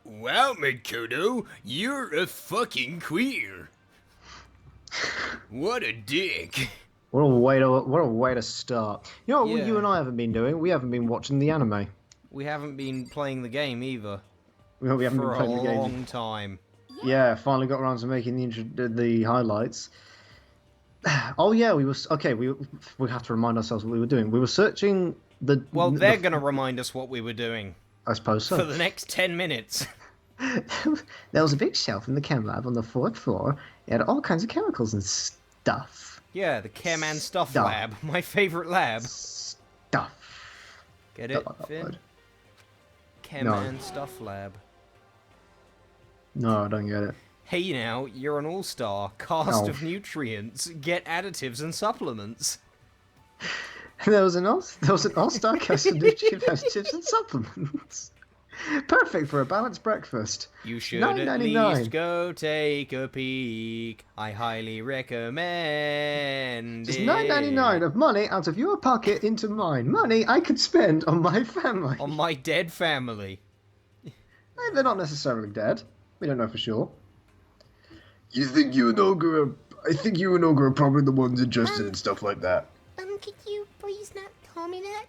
Wow, Makoto, you're a fucking queer. What a dick. What a way to start. You know what you Yeah. and I haven't been doing? We haven't been watching the anime. We haven't been playing the game either. We haven't been For a playing the game. long time. Yeah, finally got around to making the highlights. Oh yeah, we was okay. We have to remind ourselves what we were doing. We were searching the. Well, they're gonna remind us what we were doing. I suppose so. For the next 10 minutes. There was a big shelf in the chem lab on the fourth floor. It had all kinds of chemicals and stuff. Yeah, the K.A.I Stuff Stuff. Lab. My favorite lab. Stuff. Get it, Finn? K.A.I Stuff Lab. No, I don't get it. Hey now, you're an all-star. Cast of nutrients. Get additives and supplements. There was an all-star cast of nutrient additives and supplements. Perfect for a balanced breakfast. You should at least go take a peek. I highly recommend Just it. $9.99 of money out of your pocket into mine. Money I could spend on my family. On my dead family. They're not necessarily dead. We don't know for sure. You think you and Olga are... I think you and Olga are probably the ones interested in stuff like that. Could you please not call me that?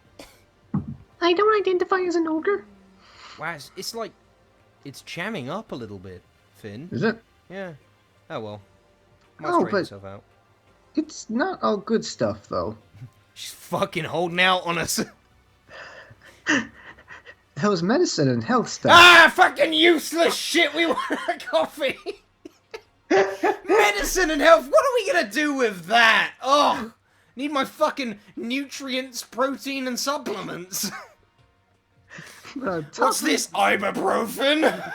I don't identify as an ogre. Wow, it's like... It's jamming up a little bit, Finn. Is it? Yeah. Oh well. Might Oh, straighten but- itself out. It's not all good stuff, though. She's fucking holding out on us. There was medicine and health stuff. Ah, fucking useless shit. We want a coffee. Medicine and health. What are we gonna do with that? Oh, need my fucking nutrients, protein, and supplements. What's this ibuprofen?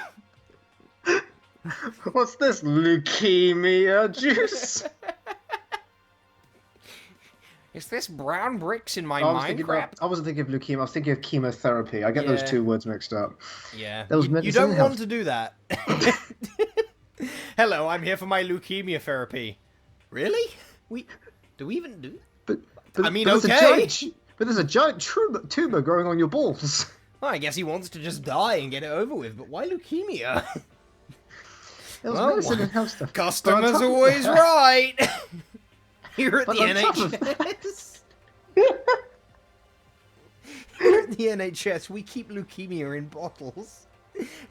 What's this leukemia juice? Is this brown bricks in my I Minecraft? wasn't thinking of leukemia. I was thinking of chemotherapy. I get those two words mixed up. Yeah. That was You medicine don't and want health. to do that. Hello, I'm here for my leukemia therapy. Really? Do we even do? But I mean, there's okay. But there's a giant tumor growing on your balls. Well, I guess he wants to just die and get it over with, but why leukemia? There was Well, medicine and health stuff. Customers But on top of always that- right. Here at But the on top of NHS. Here at the NHS, we keep leukemia in bottles.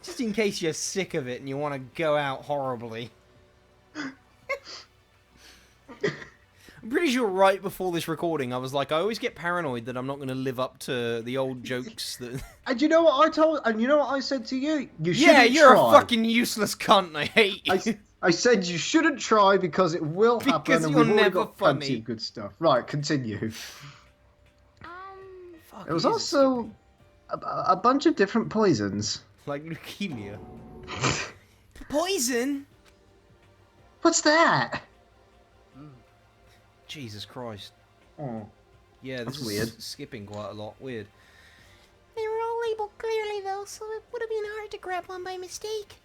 Just in case you're sick of it and you want to go out horribly. I'm pretty sure right before this recording, I was like, I always get paranoid that I'm not going to live up to the old jokes that... And you know what I told? And you know what I said to you? You shouldn't Yeah, you're try. a fucking useless cunt. I hate you. I said you shouldn't try because it will happen. Because and you're we've already never got plenty funny. of good stuff. Right, continue. Fuck, There was he's also a bunch of different poisons. like leukemia. Poison? What's that? Jesus Christ. Oh, Yeah, this That's is weird. skipping quite a lot. Weird. They were all labeled clearly, though, so it would have been hard to grab one by mistake.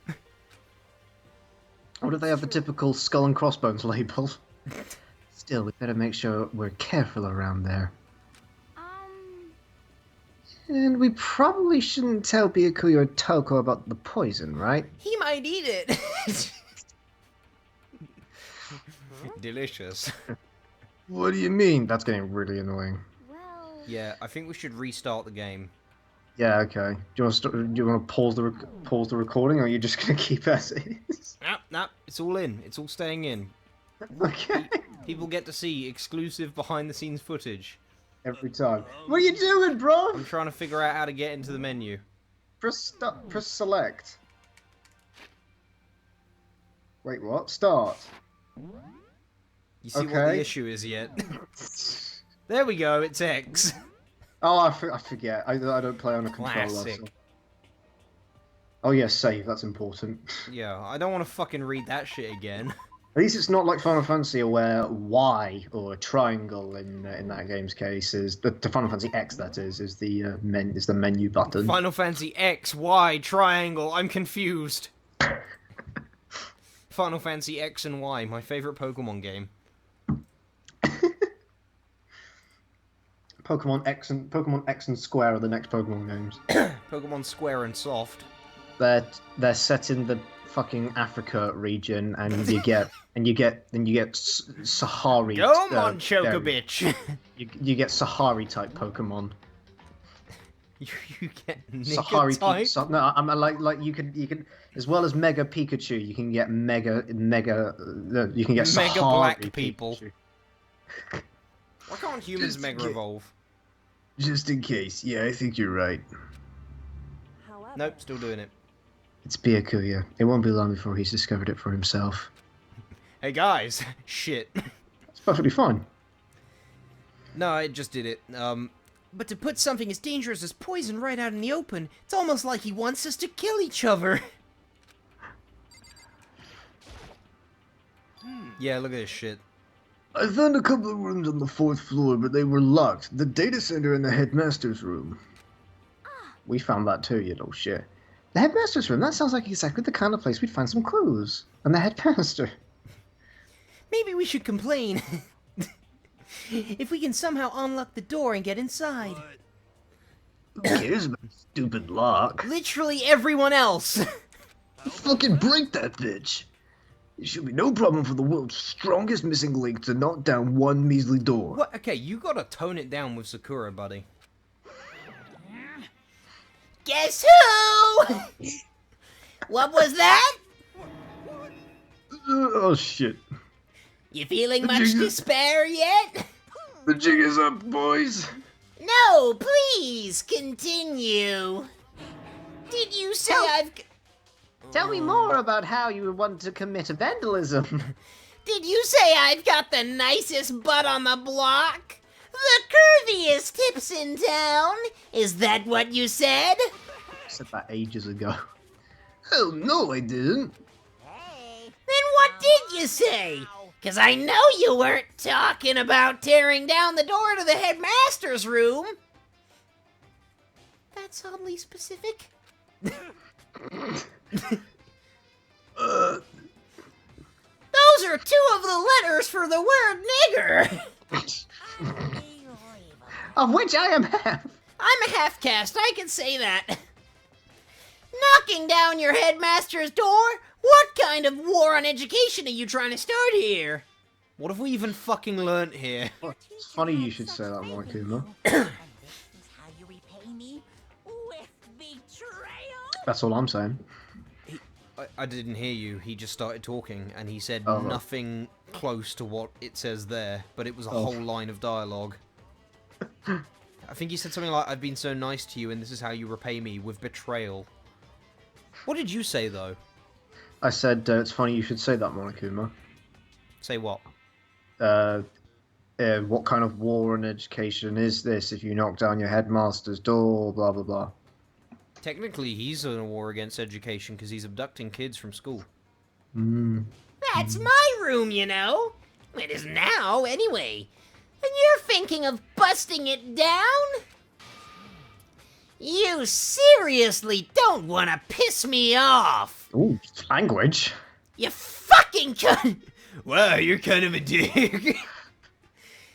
or do they have the typical skull and crossbones label? Still, we better make sure we're careful around there. And we probably shouldn't tell Byakuya or Toko about the poison, right? He might eat it. Delicious. What do you mean? That's getting really annoying. Well, Yeah, I think we should restart the game. Yeah, okay. Do you want to pause the recording, or are you just gonna keep as is? Nah, it's all in. It's all staying in. Okay. People get to see exclusive behind-the-scenes footage. Every time. What are you doing, bro? I'm trying to figure out how to get into the menu. Press select. Wait, what? Start. You see what the Okay. issue is yet? There we go, it's X. Oh, I forget. I don't play on a controller. Classic. So. Oh yeah, save. That's important. Yeah, I don't want to fucking read that shit again. At least it's not like Final Fantasy where Y or triangle in that game's case is the Final Fantasy X, that is the menu button. Final Fantasy X, Y, triangle, I'm confused. Final Fantasy X and Y, my favorite Pokemon game. Pokemon X and Square are the next Pokemon games. Pokemon Square and Soft. They're set in the fucking Africa region, and you get Sahari. Go on, Chocobitch. You get Sahari type Pokemon. You get Sahari type. No, I'm like you can as well as Mega Pikachu, you can get Mega. You can get Mega Sahari black people. Pikachu. Why can't humans Mega Evolve? Just in case, yeah, I think you're right. Nope, still doing it. It's Byakuya. It won't be long before he's discovered it for himself. Hey guys, shit. It's perfectly fine. No, I just did it. But to put something as dangerous as poison right out in the open, it's almost like he wants us to kill each other. Yeah, look at this shit. I found a couple of rooms on the 4th floor, but they were locked. The data center and the headmaster's room. We found that too, you know, shit. The headmaster's room, that sounds like exactly the kind of place we'd find some clues. And the headmaster. Maybe we should complain. If we can somehow unlock the door and get inside. Who cares about the stupid lock? Literally everyone else. Fucking break that bitch. It should be no problem for the world's strongest missing link to knock down one measly door. What? Okay, you gotta tone it down with Sakura, buddy. Guess who? What was that? Oh shit. You feeling much despair yet? The jig is up, boys. No, please, continue. Did you say Tell me more about how you want to commit vandalism. Did you say I've got the nicest butt on the block? The curviest hips in town? Is that what you said? I said that ages ago. Hell no, I didn't. Then what did you say? 'Cause I know you weren't talking about tearing down the door to the headmaster's room. That's oddly specific. Those are 2 of the letters for the word nigger. Of which I am half. I'm a half caste, I can say that. Knocking down your headmaster's door? What kind of war on education are you trying to start here? What have we even fucking learnt here? It's funny you should say that, Markuma. That's all I'm saying. I didn't hear you. He just started talking, and he said Oh. nothing close to what it says there, but it was a whole line of dialogue. I think he said something like, I've been so nice to you, and this is how you repay me, with betrayal. What did you say, though? I said, it's funny you should say that, Monokuma. Say what? What kind of war on education is this if you knock down your headmaster's door, blah, blah, blah. Technically, he's in a war against education because he's abducting kids from school. That's my room, you know. It is now, anyway. And you're thinking of busting it down? You seriously don't want to piss me off. Ooh, language. You fucking cunt. Wow, you're kind of a dick. You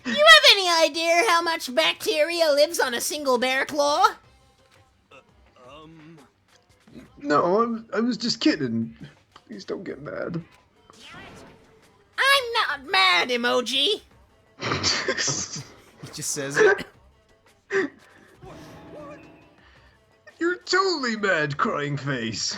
have any idea how much bacteria lives on a single bear claw? No, I was just kidding. Please don't get mad. I'm not mad, emoji. He just says it. You're totally mad, crying face.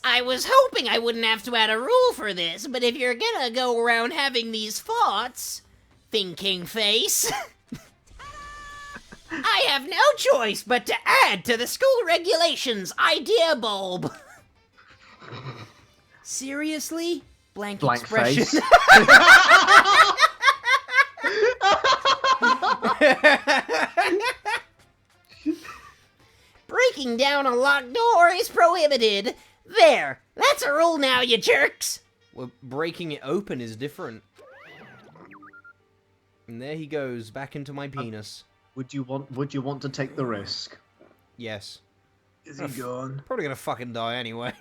I was hoping I wouldn't have to add a rule for this, but if you're gonna go around having these thoughts, thinking face, I have no choice but to add to the school regulations idea bulb. Seriously? Blank Expression. face. Breaking down a locked door is prohibited. There, that's a rule now, you jerks. Well, breaking it open is different. And there he goes, back into my penis. Would you want to take the risk? Yes. Is he gone? Probably gonna fucking die anyway.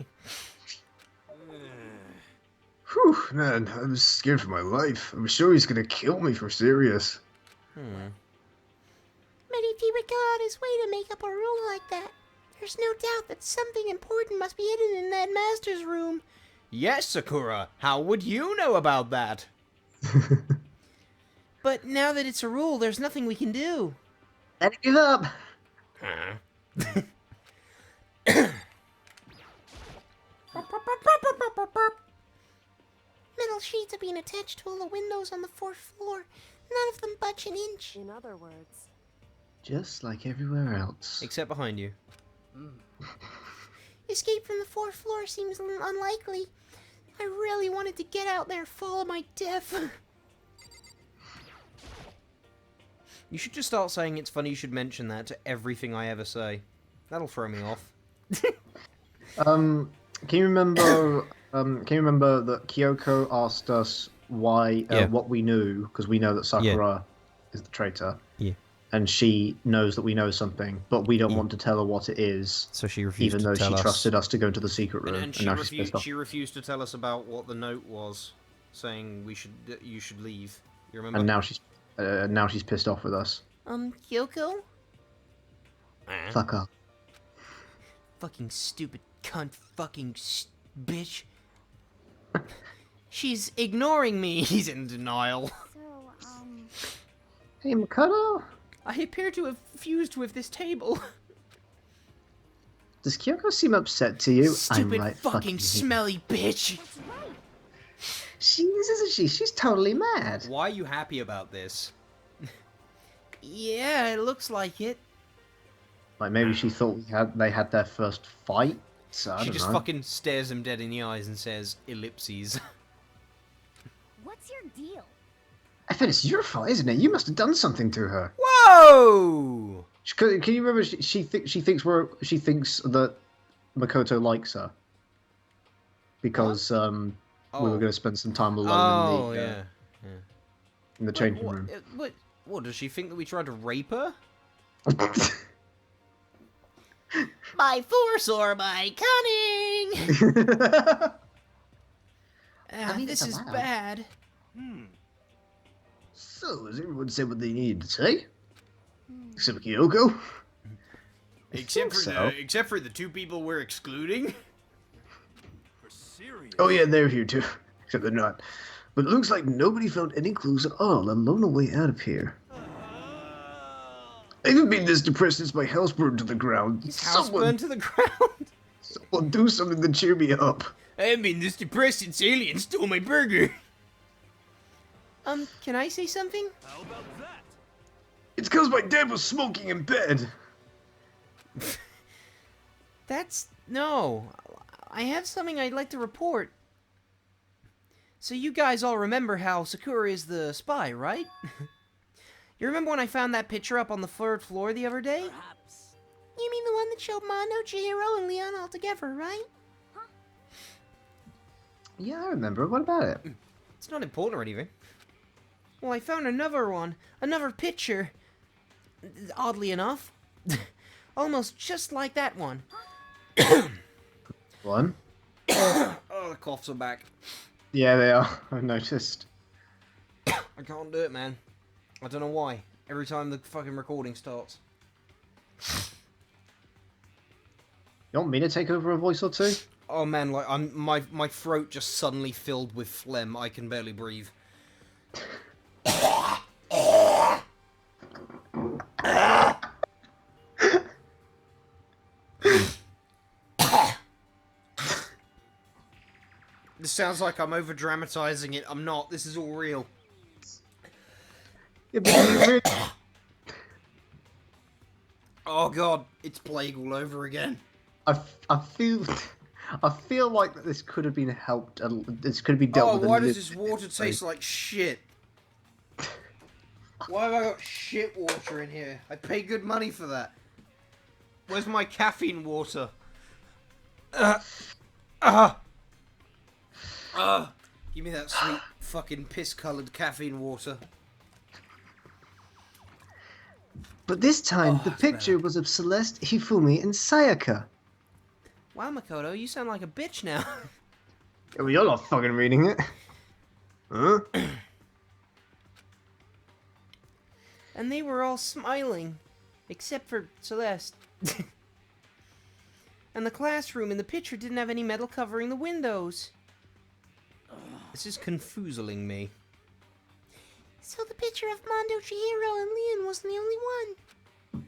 Whew, man, I was scared for my life. I was sure he's gonna kill me for serious. But if he would go out his way to make up a rule like that, there's There's no doubt that something important must be hidden in that master's room. Yes, Sakura. How would you know about that? But now that it's a rule, there's nothing we can do. Let it give up. Metal sheets are being attached to all the windows on the 4th floor. None of them budge an inch. In other words, Just like everywhere else. Except behind you. Escape from the 4th floor seems unlikely. I really wanted to get out there, follow my death. You should just start saying it's funny you should mention that to everything I ever say. That'll throw me off. Can you remember? Can you remember that Kyoko asked us why what we knew, because we know that Sakura is the traitor. Yeah. And she knows that we know something, but we don't want to tell her what it is. So she refused even to though tell she us. trusted us to go into the secret room. And now she's pissed off. she refused to tell us about what the note was, saying you should leave. You remember? And now she's pissed off with us. Kyoko? Fuck up. Fucking stupid cunt fucking bitch. She's ignoring me. He's in denial. Hey, Makoto. I appear to have fused with this table. Does Kyoko seem upset to you? Stupid I'm fucking smelly bitch. She is, isn't she? She's totally mad. Why are you happy about this? Yeah, it looks like it. Like maybe she thought they had their first fight. So I She don't just know. fucking stares him dead in the eyes and says, ellipses. what's your deal? I bet it's your fault, isn't it? You must have done something to her. Whoa! Can you remember? She thinks that Makoto likes her because we were going to spend some time alone in the changing room. What does she think that we tried to rape her? By force or by cunning. This is allowed. bad. So, has everyone said what they needed to say? Except for Kyoko? Except think for the two people we're excluding. Oh yeah, they're here too. Except they're not. But it looks like nobody found any clues at all, let alone a way out of here. I haven't been this depressed since my house burned to the ground. His house burned to the ground. Someone do something to cheer me up. I haven't been this depressed since aliens stole my burger. Can I say something? It's because my dad was smoking in bed. No. I have something I'd like to report. So you guys all remember how Sakura is the spy, right? You remember when I found that picture up on the 3rd floor the other day? Perhaps. You mean the one that showed Mondo, Chihiro, and Leon all together, right? Yeah, I remember. What about it? It's not important or anything. Well, I found another one. Another picture. Oddly enough. Almost just like that one. One? Oh, the coughs are back. Yeah, they are. I've noticed. I can't do it, man. I don't know why. Every time the fucking recording starts. You want me to take over a voice or two? Oh man, like my throat just suddenly filled with phlegm. I can barely breathe. This sounds like I'm over dramatizing it. I'm not. This is all real. Yeah, but you really... Oh god, it's plague all over again. I feel like that this could have been helped. This could have been dealt with. Why does this water taste like shit? Why have I got shit water in here? I pay good money for that. Where's my caffeine water? Give me that sweet fucking piss-coloured caffeine water. But this time, the it's picture was of Celeste, Hifumi, and Sayaka. Wow, Makoto, you sound like a bitch now. Yeah, well, you're not fucking reading it. Huh? And they were all smiling. Except for Celeste. And the classroom in the picture didn't have any metal covering the windows. This is confuseling me. So the picture of Mondo, Chihiro, and Leon wasn't the only one.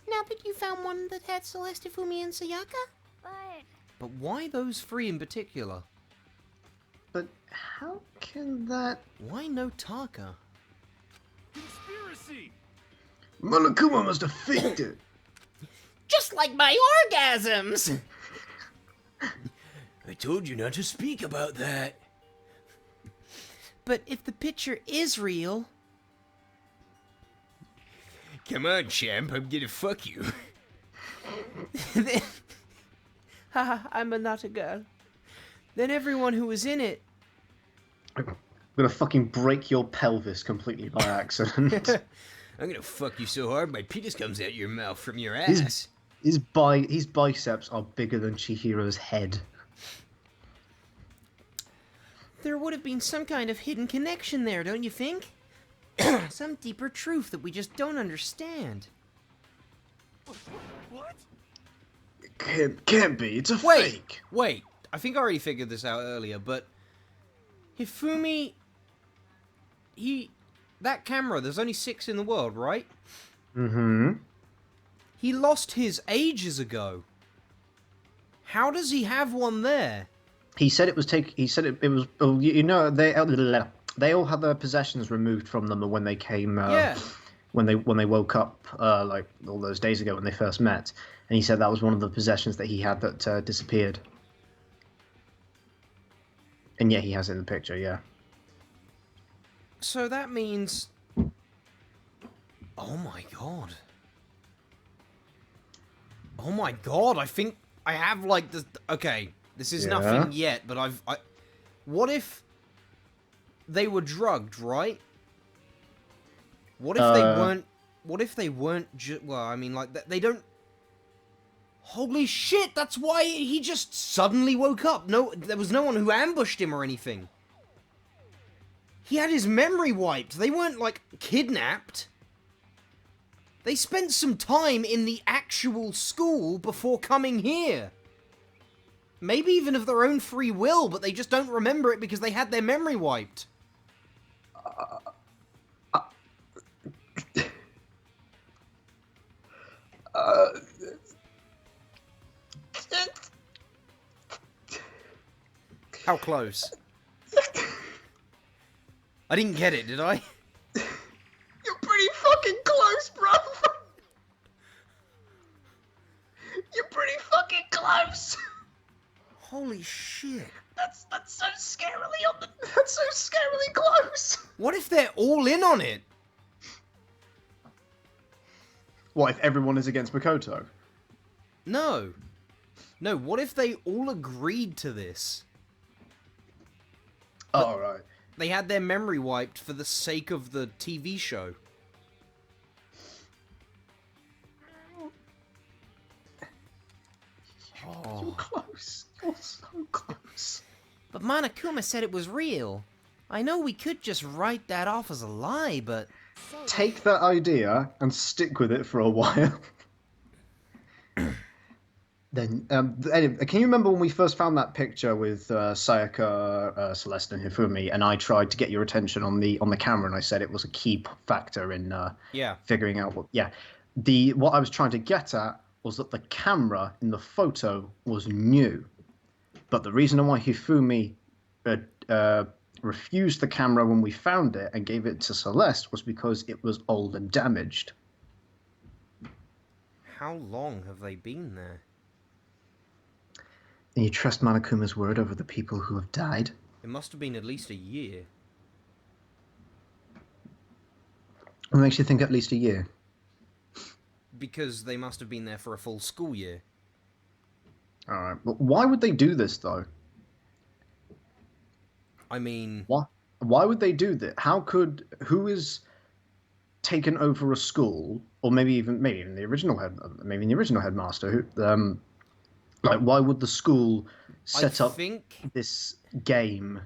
Now that you found one that had Celeste, Ifumi, and Sayaka? But why those three in particular? But how can that... Why no Taka? Conspiracy! Monokuma must have faked it. Just like my orgasms! I told you not to speak about that. But if the picture is real... Come on, champ, I'm gonna fuck you. then... Haha, I'm not a girl. Then everyone who was in it... I'm gonna fucking break your pelvis completely by accident. I'm gonna fuck you so hard my penis comes out your mouth from your ass. His biceps are bigger than Chihiro's head. There would have been some kind of hidden connection there, don't you think? Some deeper truth that we just don't understand. What? It can't be. It's a fake. Wait, I think I already figured this out earlier, but Hifumi, that camera, there's only 6 in the world, right? Mm-hmm. He lost his ages ago. How does he have one there? He said it was He said it was. Oh, you know, they all had their possessions removed from them when they came. Yeah. When they woke up, like all those days ago when they first met, and he said that was one of the possessions that he had that disappeared. And yeah, he has it in the picture. Yeah. So that means... Oh my god. Oh my god, I think I have like the... Okay, this is nothing yet, but what if they were drugged, right? What if they weren't... What if they weren't well, I mean, like, they don't... Holy shit, that's why he just suddenly woke up. No, there was no one who ambushed him or anything. He had his memory wiped. They weren't, like, kidnapped. They spent some time in the actual school before coming here. Maybe even of their own free will, but they just don't remember it because they had their memory wiped. How close? I didn't get it, did I? You're pretty fucking close, bro. You're pretty fucking close. Holy shit. That's so scarily on the. That's so scarily close. What if they're all in on it? What if everyone is against Makoto? No. No, what if they all agreed to this? Oh, right. They had their memory wiped for the sake of the TV show. You're close. You're so close. But Monokuma said it was real. I know we could just write that off as a lie, but... Take that idea and stick with it for a while. Then, anyway, can you remember when we first found that picture with Sayaka, Celeste, and Hifumi, and I tried to get your attention on the camera, and I said it was a key factor in figuring out what. Yeah, what I was trying to get at was that the camera in the photo was new, but the reason why Hifumi refused the camera when we found it and gave it to Celeste was because it was old and damaged. How long have they been there? And you trust Monokuma's word over the people who have died? It must have been at least a year. What makes you think at least a year? Because they must have been there for a full school year. Alright, but why would they do this, though? I mean... Why would they do that? Who is taken over a school, or maybe even the original headmaster, who, like, why would the school set up this game?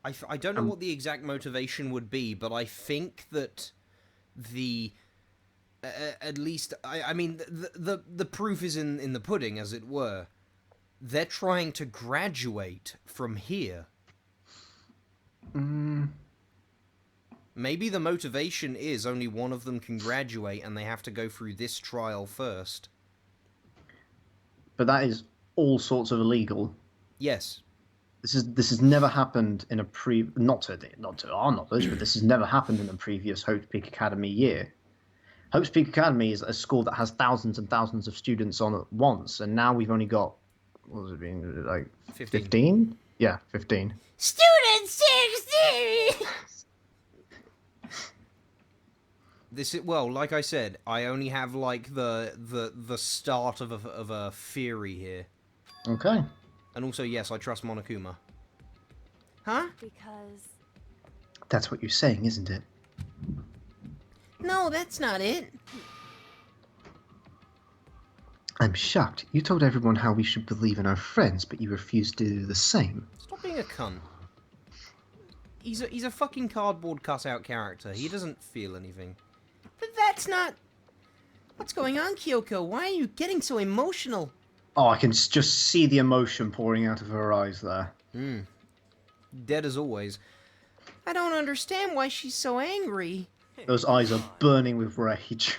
I don't know what the exact motivation would be, but I think that the At least, I mean, the proof is in the pudding, as it were. They're trying to graduate from here. Maybe the motivation is only one of them can graduate and they have to go through this trial first. But that is all sorts of illegal. Yes. This has never happened in a not to our knowledge, but this has never happened in a previous Hope's Peak Academy year. Hope's Peak Academy is a school that has thousands and thousands of students on at once, and now we've only got, what was it being, like 15? Yeah, 15. Student 60! This is, well, like I said, I only have like the start of a theory here. Okay. And also, yes, I trust Monokuma. Huh? Because That's what you're saying, isn't it? No, that's not it. I'm shocked. You told everyone how we should believe in our friends, but you refused to do the same. Stop being a cunt. He's a fucking cardboard cutout character. He doesn't feel anything. But that's not... What's going on, Kyoko? Why are you getting so emotional? Oh, I can just see the emotion pouring out of her eyes there. Dead as always. I don't understand why she's so angry. Those eyes are burning with rage.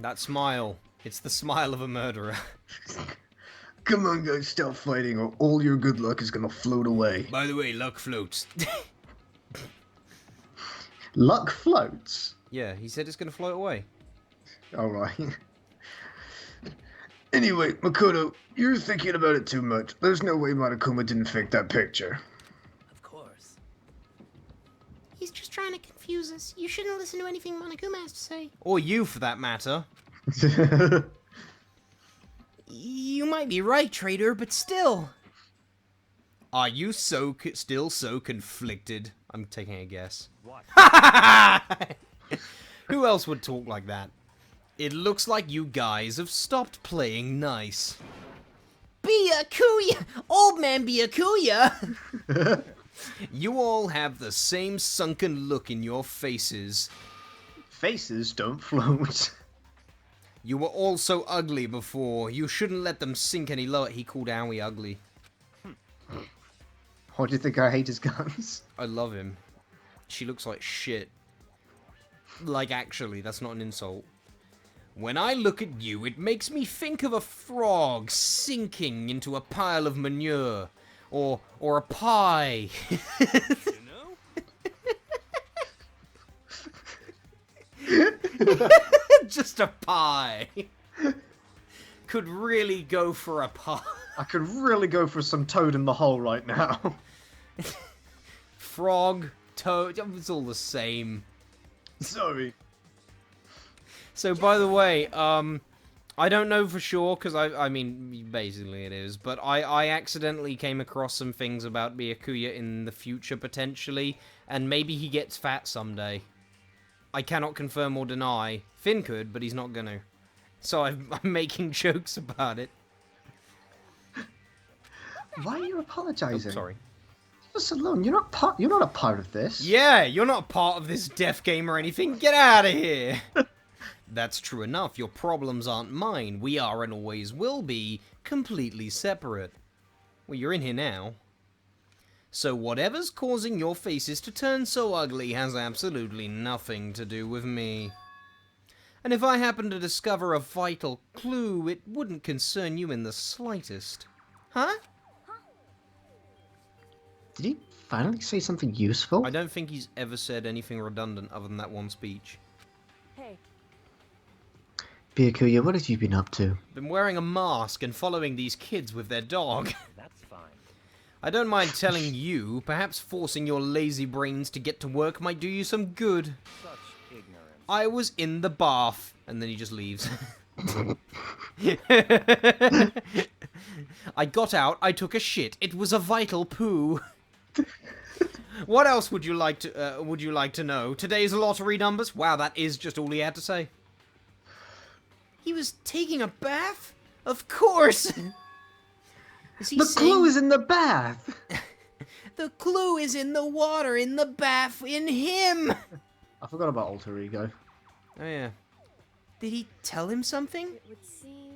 That smile. It's the smile of a murderer. Come on, guys, stop fighting, or all your good luck is gonna float away. By the way, luck floats. Luck floats? Yeah, he said it's gonna float away. Alright. Anyway, Makoto, you're thinking about it too much. There's no way Monokuma didn't fake that picture. Of course. he's just trying to confuse us. You shouldn't listen to anything Monokuma has to say. Or you, for that matter. You might be right, traitor, but still. Are you still so conflicted? I'm taking a guess. What? Who else would talk like that? It looks like you guys have stopped playing nice. Byakuya! Old man Byakuya! You all have the same sunken look in your faces. Faces don't float. You were all so ugly before. You shouldn't let them sink any lower. He called Aoi ugly. Why do you think I hate his guns? I love him. She looks like shit. Like, actually, that's not an insult. When I look at you, it makes me think of a frog sinking into a pile of manure. Or a pie. You know? Just a pie. Could really go for a pie. I could really go for some toad in the hole right now. Frog, toad, it's all the same. Sorry. So, by the way, I don't know for sure, because I mean, basically it is, but I accidentally came across some things about Byakuya in the future, potentially, and maybe he gets fat someday. I cannot confirm or deny. Finn could, but he's not gonna. So I'm making jokes about it. Why are you apologizing? Oh, sorry. Leave us alone. You're not a part of this. Yeah, you're not part of this deaf game or anything. Get out of here. That's true enough. Your problems aren't mine. We are and always will be completely separate. Well, you're in here now. So whatever's causing your faces to turn so ugly has absolutely nothing to do with me. And if I happen to discover a vital clue, it wouldn't concern you in the slightest. Huh? Did he finally say something useful? I don't think he's ever said anything redundant other than that one speech. Hey, Byakuya, what have you been up to? Been wearing a mask and following these kids with their dog. That's fine. I don't mind telling you, perhaps forcing your lazy brains to get to work might do you some good. Such ignorance. I was in the bath. And then he just leaves. I got out, I took a shit. It was a vital poo. What else would you like to know? Today's lottery numbers? Wow, that is just all he had to say. He was taking a bath? Of course! Is he The saying... clue is in the bath! The clue is in the water, in the bath, in him! I forgot about alter ego. Oh yeah. Did he tell him something? It would seem.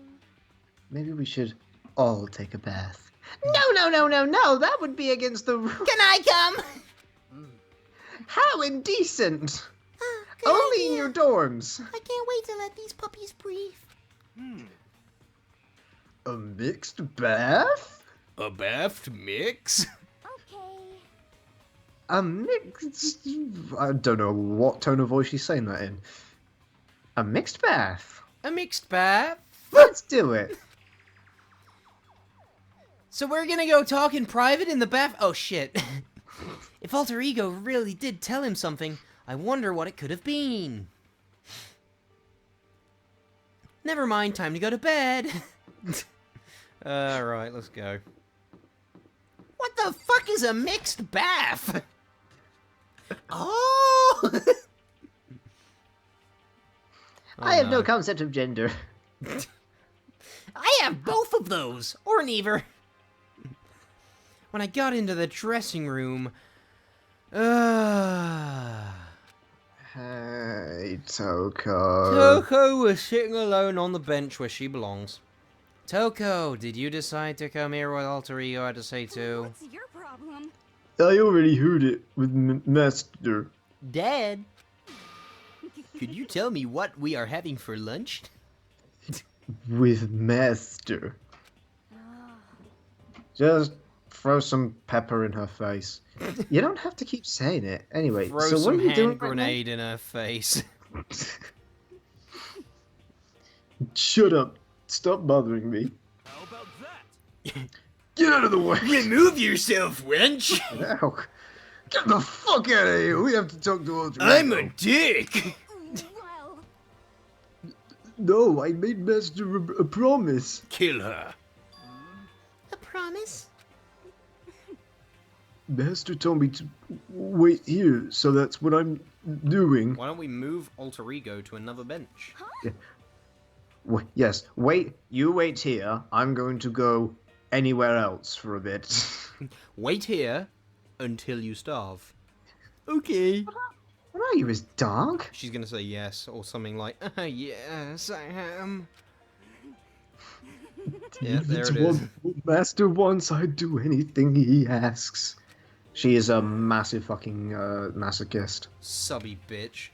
Maybe we should all take a bath. No, that would be against the rules. Can I come? How indecent! Good Only in idea. your dorms. I can't wait to let these puppies breathe. A mixed bath? A bath mix? Okay. A mixed... I don't know what tone of voice she's saying that in. A mixed bath? A mixed bath? Let's do it. So we're gonna go talk in private in the bath? Oh shit. If Alter Ego really did tell him something, I wonder what it could have been. Never mind, time to go to bed. Alright, let's go. What the fuck is a mixed bath? Oh! I have no no. concept of gender. I have both of those, or neither. When I got into the dressing room, Hey, Toko. Toko was sitting alone on the bench where she belongs. Toko, did you decide to come here with Alter Ego had to say too? What's your problem? I already heard it with Master. Dad, could you tell me what we are having for lunch? With Master. Just throw some pepper in her face. You don't have to keep saying it. Anyway, Throw so what some are you doing hand grenade in her face. right now? Shut up. Stop bothering me. How about that? Get out of the way. Remove yourself, wench! Ow. Get the fuck out of here. We have to talk to Ultra. I'm a dick! Well, No, I made Master a promise. Kill her. A promise? Master told me to wait here, so that's what I'm doing. Why don't we move Alter Ego to another bench? Yes, wait. You wait here. I'm going to go anywhere else for a bit. Wait here until you starve. Okay. What are you, his dog? She's gonna say yes, or something like, yes, I am. Yeah, there It's it is. what Master wants. I do anything he asks. She is a massive fucking masochist. Subby bitch.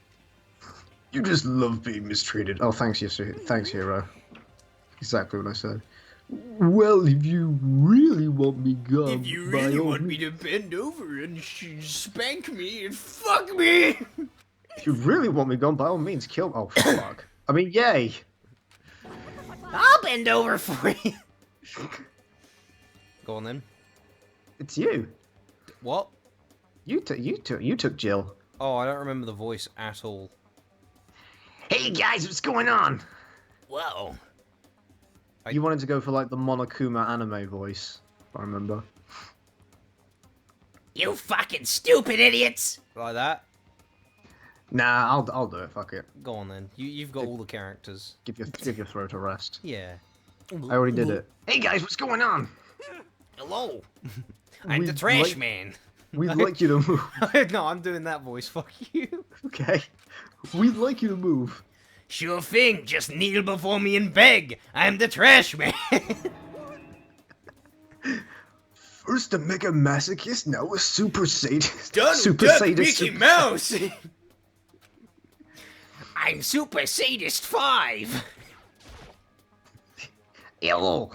You just love being mistreated. Oh, thanks, thanks, hero. Exactly what I said. Well, if you really want me gone, If you by really all want me to bend over and spank me and fuck me! if you really want me gone, by all means, kill. Oh fuck. I mean, yay. I'll bend over for you. Go on then. It's you. What? You took Jill. Oh, I don't remember the voice at all. Hey guys, what's going on? Whoa. You wanted to go for like the Monokuma anime voice, if I remember. You fucking stupid idiots! Like that? Nah, I'll do it. Fuck it. Go on then. You've got all the characters. Give your throat a rest. Yeah. I already did it. Hey guys, what's going on? Hello. I'm the We'd trash like- man. We'd like you to move. No, I'm doing that voice. Fuck you. Okay. We'd like you to move. Sure thing, just kneel before me and beg. I'm the trash man. First a mega masochist, now a super sadist. Donald super Duck, sadist. Mickey Mouse. I'm Super Sadist 5. Hello.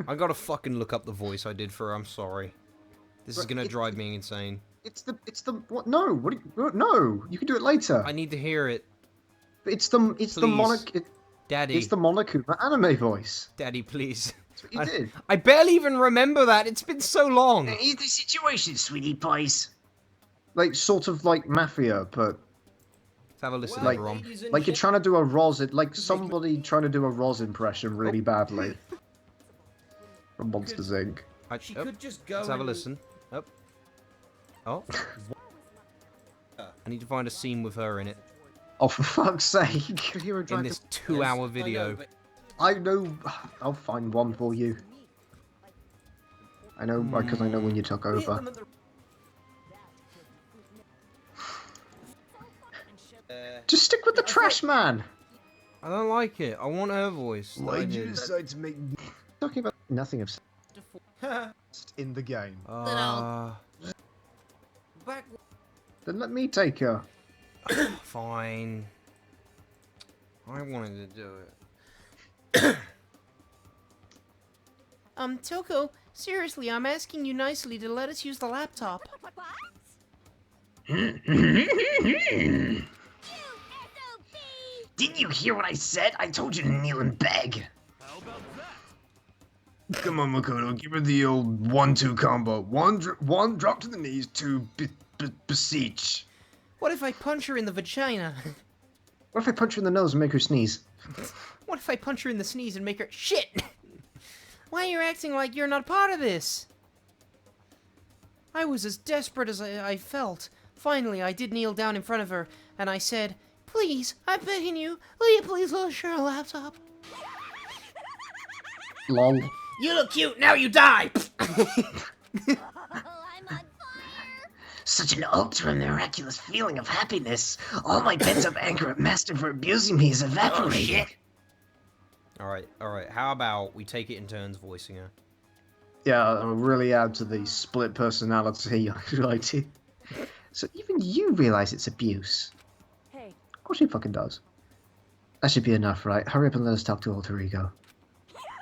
I gotta fucking look up the voice I did for her. I'm sorry. This is gonna drive me insane. It's the what? No, what? No, you can do it later. I need to hear it. It's the Please. Daddy. It's the Monokuma anime voice. Daddy, please. That's what you did. I barely even remember that. It's been so long. Here's the situation, sweetie pies. Like sort of like mafia, but Let's have a listen, Like- everyone. like you're trying to do a Roz, like somebody trying to do a Roz impression really badly. From Monsters Inc. She could just go. Let's have a listen. Up. Oh. I need to find a scene with her in it. Oh, for fuck's sake! In this 2-hour video. I know. I'll find one for you. I know because I know when you took over. Just stick with the trash man. I don't like it. I want her voice. that I Why'd you did. decide to make... Talking about nothing of in the game. Back. Then let me take her. Fine. I wanted to do it. Toko, seriously, I'm asking you nicely to let us use the laptop. What? Didn't you hear what I said? I told you to kneel and beg. How about that? Come on, Makoto, give her the old 1-2 combo. One drop to the knees, two beseech. What if I punch her in the vagina? What if I punch her in the nose and make her sneeze? What if I punch her in the sneeze and make her... Shit! Why are you acting like you're not part of this? I was as desperate as I felt. Finally, I did kneel down in front of her, and I said, "Please, I'm begging you, will you please let us share a laptop?" Lol. You look cute, now you die! I'm on fire. Such an ultra miraculous feeling of happiness. All my pent-up anger at Master for abusing me is evaporating. Alright. How about we take it in turns voicing her? Yeah, I'll really add to the split personality idea. So even you realize it's abuse. Hey, Of course he fucking does. That should be enough, right? Hurry up and let us talk to Alter Ego.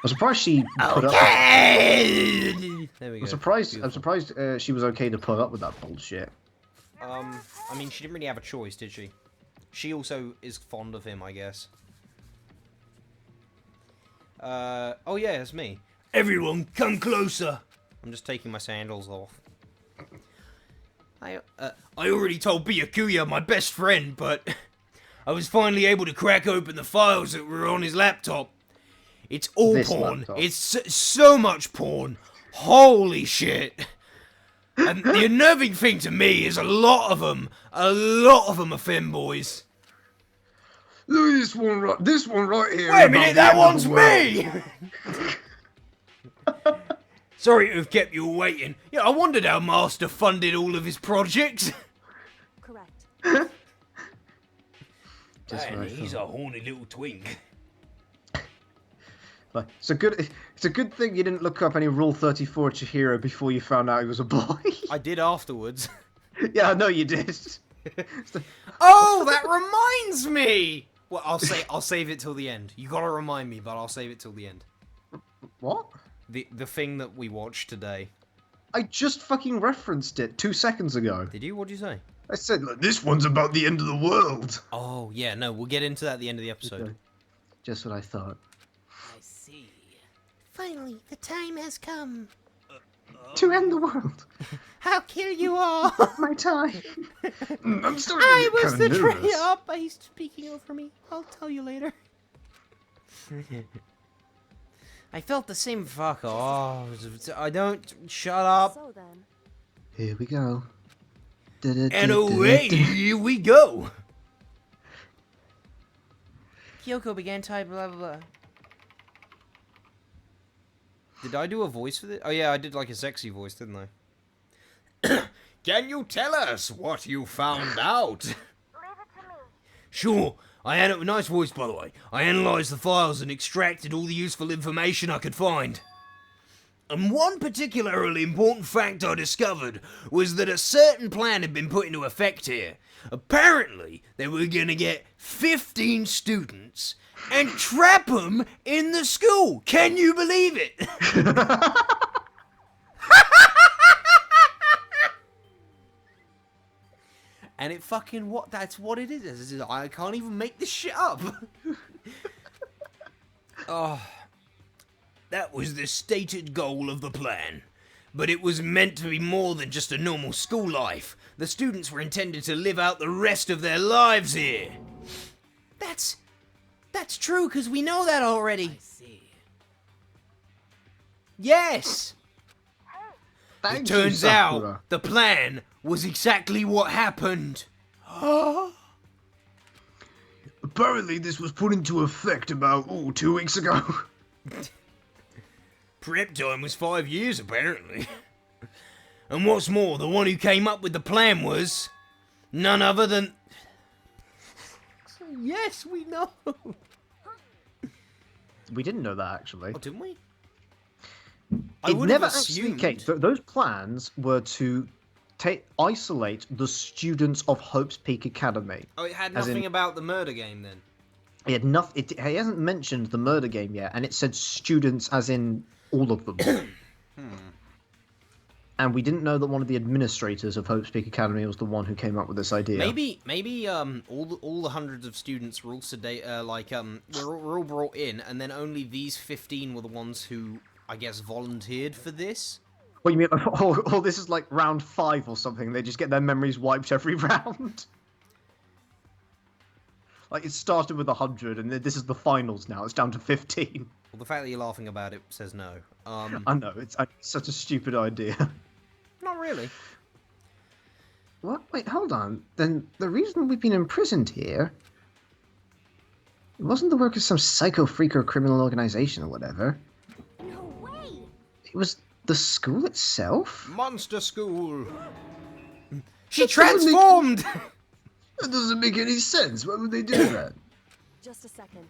I'm surprised she put up. There we go. I'm surprised. Beautiful. I'm surprised she was okay to put up with that bullshit. I mean, she didn't really have a choice, did she? She also is fond of him, I guess. Oh yeah, it's me. Everyone, come closer! I'm just taking my sandals off. I already told Byakuya, my best friend, but I was finally able to crack open the files that were on his laptop. It's all This porn. laptop. It's so much porn. Holy shit. And the unnerving thing to me is a lot of them are femboys. Look at this one right here. Wait a minute, that one's me! Sorry to have kept you all waiting. Yeah, I wondered how Master funded all of his projects. correct. Just what I He's thought. a horny little twink. Like, it's a good thing you didn't look up any Rule 34 Chihiro before you found out he was a boy. I did afterwards. Yeah, I know you did. Oh, that reminds me! Well, I'll save it till the end. You gotta remind me, but I'll save it till the end. What? The thing that we watched today. I just fucking referenced it 2 seconds ago. Did you? What'd you say? I said, look, this one's about the end of the world. Oh, yeah, no, we'll get into that at the end of the episode. Okay. Just what I thought. I see. Finally, the time has come. To end the world. I'll kill you all! My time. I'm starting I to get was kind the of nervous. traitor by speaking over me. I'll tell you later. I felt the same. Fuck off. I don't. Shut up. So then, Here we go. And away here we go. Kyoko began type blah blah blah. Did I do a voice for this? Oh yeah, I did like a sexy voice, didn't I? Can you tell us what you found out? Sure. I had a nice voice, by the way. I analysed the files and extracted all the useful information I could find. And one particularly important fact I discovered was that a certain plan had been put into effect here. Apparently, they were going to get 15 students and trap them in the school. Can you believe it? And it fucking that's what it is. I can't even make this shit up. Oh, that was the stated goal of the plan. But it was meant to be more than just a normal school life. The students were intended to live out the rest of their lives here. That's true, because we know that already. I see. Yes! Thank It you, turns Sakura. out the plan was exactly what happened. Apparently this was put into effect about, 2 weeks ago. Prep time was 5 years, apparently. And what's more, the one who came up with the plan was none other than... Yes, we know. We didn't know that, actually. Oh, didn't we? It would have never actually assumed. came. Those plans were to isolate the students of Hope's Peak Academy. Oh, it had As in- nothing about the murder game then. He had nothing. He hasn't mentioned the murder game yet, and it said students, as in all of them. And we didn't know that one of the administrators of Hope's Peak Academy was the one who came up with this idea. Maybe all the hundreds of students were all we're all brought in, and then only these 15 were the ones who, I guess, volunteered for this. What you mean? Oh, this is like round 5 or something. They just get their memories wiped every round. Like it started with 100, and this is the finals now. It's down to 15. Well, the fact that you're laughing about it says no. I know it's such a stupid idea. Not really. What? Wait, hold on. Then the reason we've been imprisoned here, it wasn't the work of some psycho freak or criminal organization or whatever. No way! It was the school itself. Monster school. She That doesn't make- transformed. That doesn't make any sense. Why would they do that? Just a second.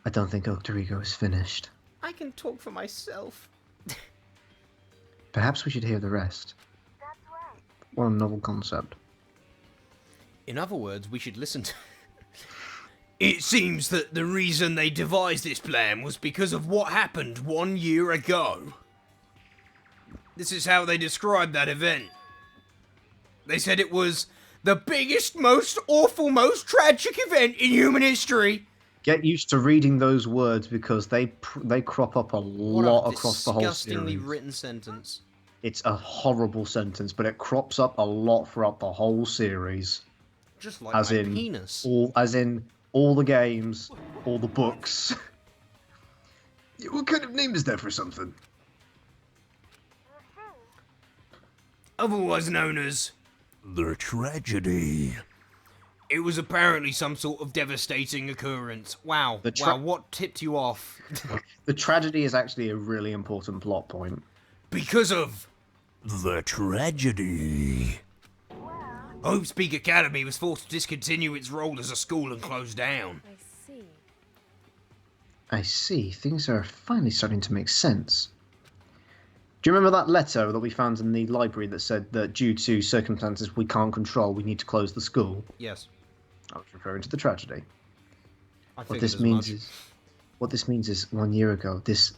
I don't think Alter Ego is finished. I can talk for myself. Perhaps we should hear the rest. That's right. What a novel concept. In other words, we should listen to... It seems that the reason they devised this plan was because of what happened 1 year ago. This is how they described that event. They said it was the biggest, most awful, most tragic event in human history. Get used to reading those words because they crop up a lot across the whole disgustingly series. written sentence. It's a horrible sentence, but it crops up a lot throughout the whole series. Just like As my in penis. as in all the games, all the books. What kind of name is that for something? Otherwise known as the tragedy. It was apparently some sort of devastating occurrence. Wow. Wow, what tipped you off? The tragedy is actually a really important plot point. Because of the tragedy. Hope's Peak Academy was forced to discontinue its role as a school and close down. I see. I see. Things are finally starting to make sense. Do you remember that letter that we found in the library that said that due to circumstances we can't control, we need to close the school? Yes. I was referring to the tragedy. I What figured this as means much. is, what this means is, 1 year ago, this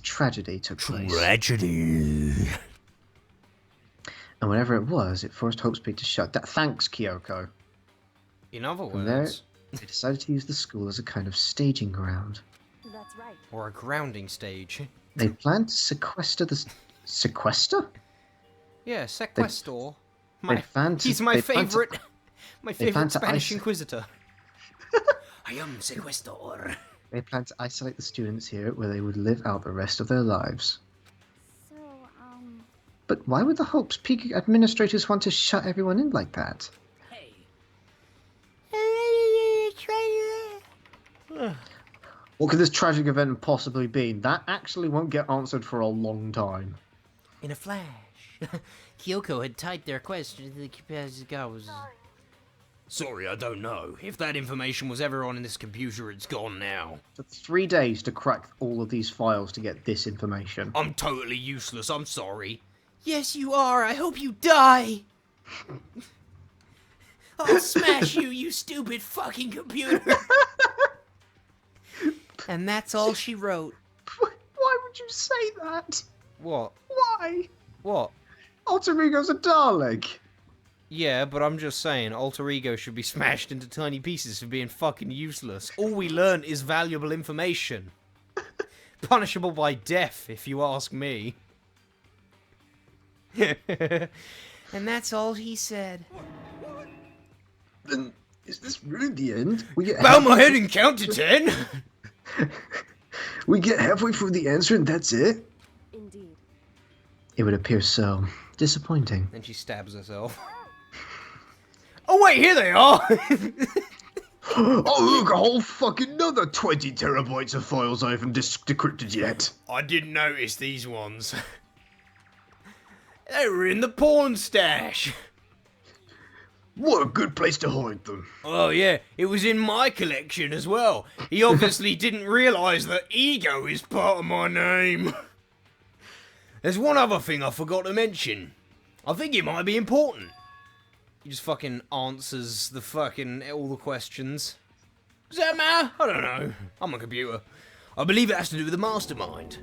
tragedy took place. Tragedy. And whatever it was, it forced Hope's Peak to shut down. Thanks, Kyoko. In other From there, words, they decided to use the school as a kind of staging ground. That's right. or a grounding stage. They planned to sequester the... Sequester? Yeah, Sequestor. He's They my plan to- favorite. My plan favorite to Spanish ice- Inquisitor. I am Sequestor. They planned to isolate the students here where they would live out the rest of their lives. So, But why would the Hope's Peak administrators want to shut everyone in like that? What could this tragic event possibly be? That actually won't get answered for a long time. In a flash. Kyoko had typed their question to the computer. Sorry, I don't know. If that information was ever on in this computer, it's gone now. It took 3 days to crack all of these files to get this information. I'm totally useless, I'm sorry. Yes, you are. I hope you die. I'll smash you, you stupid fucking computer. And that's all she wrote. Why would you say that? What? Why? What? Alter Ego's a Dalek. Yeah, but I'm just saying, Alter Ego should be smashed into tiny pieces for being fucking useless. All we learn is valuable information. Punishable by death, if you ask me. And that's all he said. Then is this really the end? We get Bow my head and count to 10! we get halfway through the answer and that's it? indeed. It would appear so. Disappointing. Then she stabs herself. Oh wait, here they are! Oh look, a whole fucking another 20 terabytes of files I haven't decrypted yet. I didn't notice these ones. They were in the porn stash. What a good place to hide them. Oh yeah, it was in my collection as well. He obviously didn't realise that ego is part of my name. There's one other thing I forgot to mention. I think it might be important. He just fucking answers the fucking all the questions. Does that matter? I don't know. I'm a computer. I believe it has to do with the mastermind.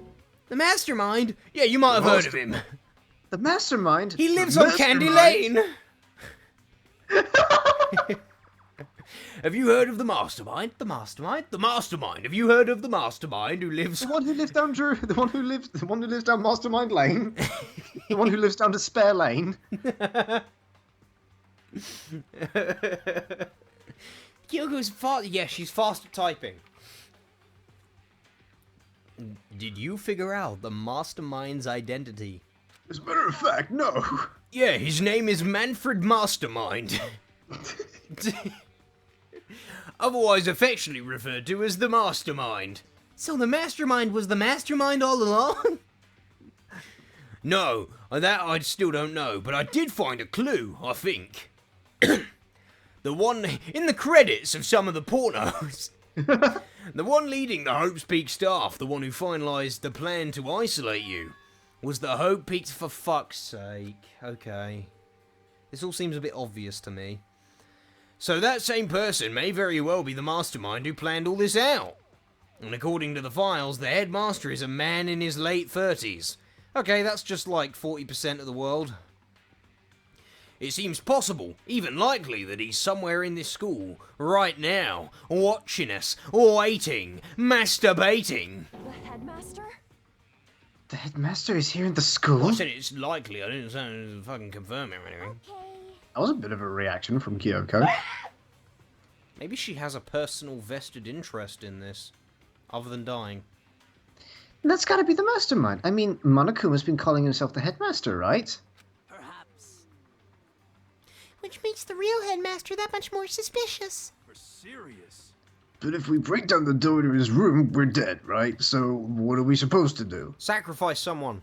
The mastermind? Yeah, you might have heard of him. The mastermind? He lives on Candy Lane. Have you heard of the mastermind? The mastermind? The mastermind. Have you heard of the mastermind who lives? The one who lives down the one who lives down Mastermind Lane. The one who lives down Despair Lane. Kyoko's fast. Yeah, she's fast at typing. Did you figure out the mastermind's identity? As a matter of fact, no. Yeah, his name is Manfred Mastermind. Otherwise affectionately referred to as the Mastermind. So the Mastermind was the Mastermind all along? No, that I still don't know, but I did find a clue, I think. The one in the credits of some of the pornos. The one leading the Hope's Peak staff, the one who finalised the plan to isolate you, was the Hope Peak. For fuck's sake. Okay. This all seems a bit obvious to me. So that same person may very well be the mastermind who planned all this out. And according to the files, the headmaster is a man in his late 30s. Okay, that's just like 40% of the world. It seems possible, even likely, that he's somewhere in this school, right now, watching us, waiting, masturbating. The headmaster? The headmaster is here in the school? I said it's likely, I didn't say fucking confirm it or anything. Okay. That was a bit of a reaction from Kyoko. Maybe she has a personal vested interest in this, other than dying. That's gotta be the mastermind. I mean, Monokuma's been calling himself the headmaster, right? Perhaps. Which makes the real headmaster that much more suspicious. For serious. But if we break down the door to his room, we're dead, right? So what are we supposed to do? Sacrifice someone.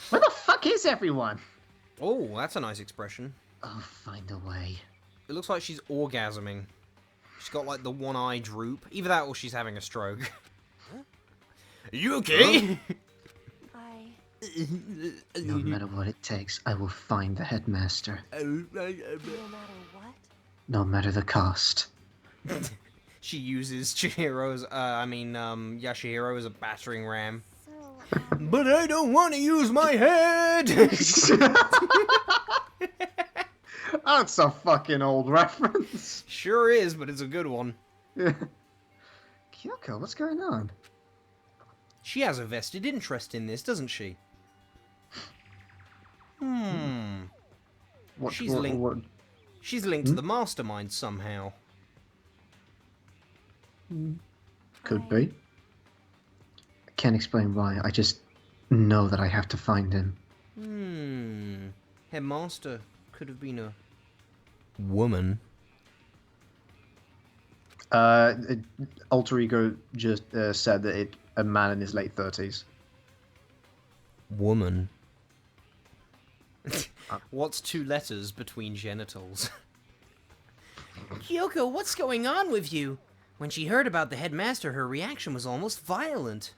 Where the fuck is everyone? Oh, that's a nice expression. I'll find a way. It looks like she's orgasming. She's got like the one eye droop. Either that or she's having a stroke. Are you okay? No matter what it takes, I will find the headmaster. No matter what? No matter the cost. She uses Yashihiro as a battering ram. So, But I don't want to use my head! That's a fucking old reference. Sure is, but it's a good one. Yeah. Kyoko, what's going on? She has a vested interest in this, doesn't she? What, She's what, linked. what? She's linked to the mastermind somehow. Could be. I can't explain why. I just know that I have to find him. Headmaster could have been a woman. Alter Ego just said that a man in his late 30s. Woman. What's two letters between genitals? Kyoko, what's going on with you? When she heard about the headmaster, her reaction was almost violent.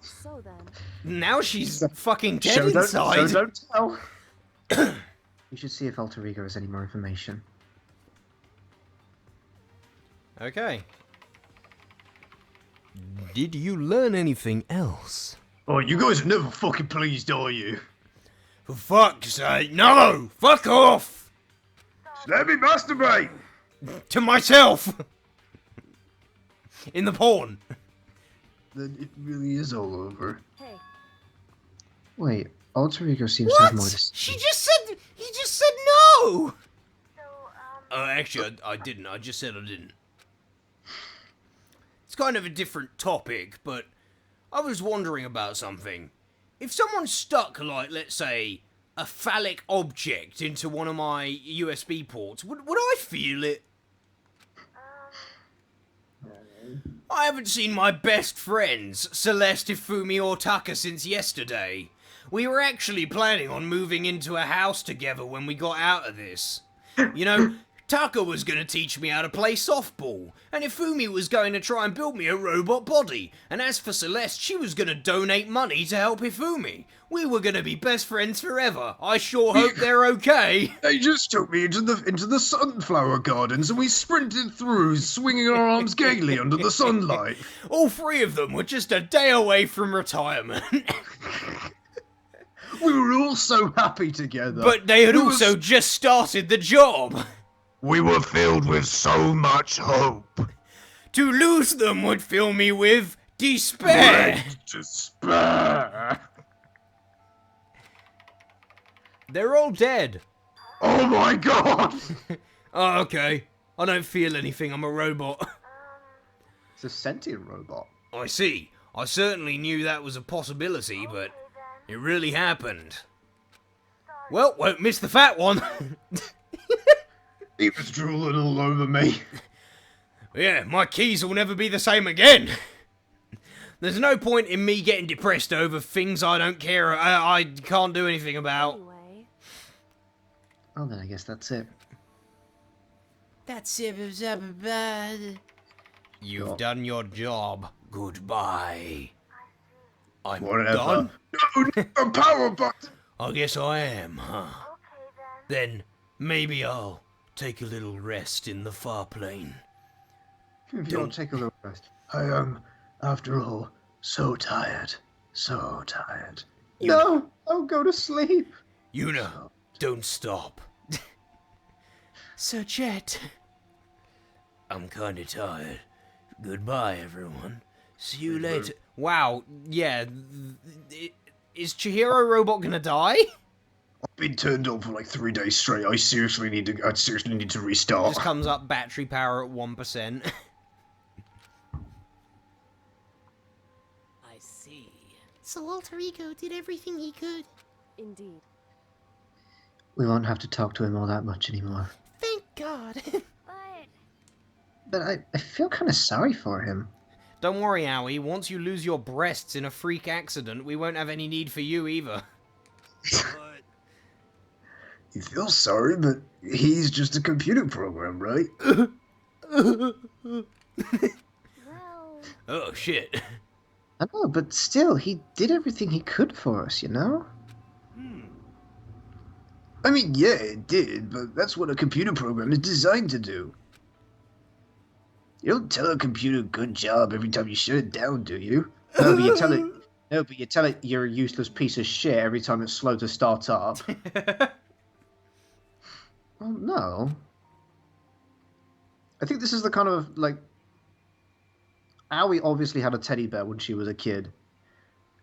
so then. Now she's fucking dead Show inside. don't tell. We should see if Alter Ego has any more information. Okay. Did you learn anything else? Oh, you guys are never fucking pleased, are you? For fuck's sake, no! Fuck off! Let me masturbate! To myself! In the porn. Then it really is all over. Hey, Wait, Alter Ego seems to have more to say. He just said no! Actually, I didn't. I just said I didn't. It's kind of a different topic, but I was wondering about something. If someone stuck, like, let's say, a phallic object into one of my USB ports, would I feel it? I haven't seen my best friends, Celeste, Ifumi, or Taka since yesterday. We were actually planning on moving into a house together when we got out of this. You know, Taka was going to teach me how to play softball, and Ifumi was going to try and build me a robot body, and as for Celeste, she was going to donate money to help Ifumi. We were going to be best friends forever. I sure hope they're okay. They just took me into the sunflower gardens and we sprinted through, swinging our arms gaily under the sunlight. All three of them were just a day away from retirement. We were all so happy together. But they had also just started the job. We were filled with so much hope. To lose them would fill me with despair. Despair. They're all dead. Oh my god! Oh, okay. I don't feel anything, I'm a robot. It's a sentient robot. I see. I certainly knew that was a possibility, but it really happened. Well, won't miss the fat one. He was drooling all over me. Yeah, my keys will never be the same again. There's no point in me getting depressed over things I don't care, I can't do anything about. Anyway, Oh, then I guess that's it. That's it. You've done your job. Goodbye. I'm Whatever. done? No, a power button! I guess I am, huh? Then maybe I'll take a little rest in the far plane. If you don't take a little rest. I am, after all, so tired. So tired. No! I'll go to sleep. Yuna, don't stop. Sir Jet. I'm kinda tired. Goodbye, everyone. See you later. Wow, yeah. Is Chihiro Robot gonna die? I've been turned on for like 3 days straight. I seriously need to restart. Just comes up battery power at 1%. I see. So Alter Ego did everything he could. indeed. We won't have to talk to him all that much anymore. Thank God. But But I feel kind of sorry for him. Don't worry, Owie. Once you lose your breasts in a freak accident, we won't have any need for you either. You feel sorry, but he's just a computer program, right? well, Oh, shit. I know, but still, he did everything he could for us, you know? I mean, yeah, it did, but that's what a computer program is designed to do. You don't tell a computer good job every time you shut it down, do you? No, but you tell it. No, but you tell it you're a useless piece of shit every time it's slow to start up. Well, no. I think this is the kind of like. Aoi obviously had a teddy bear when she was a kid,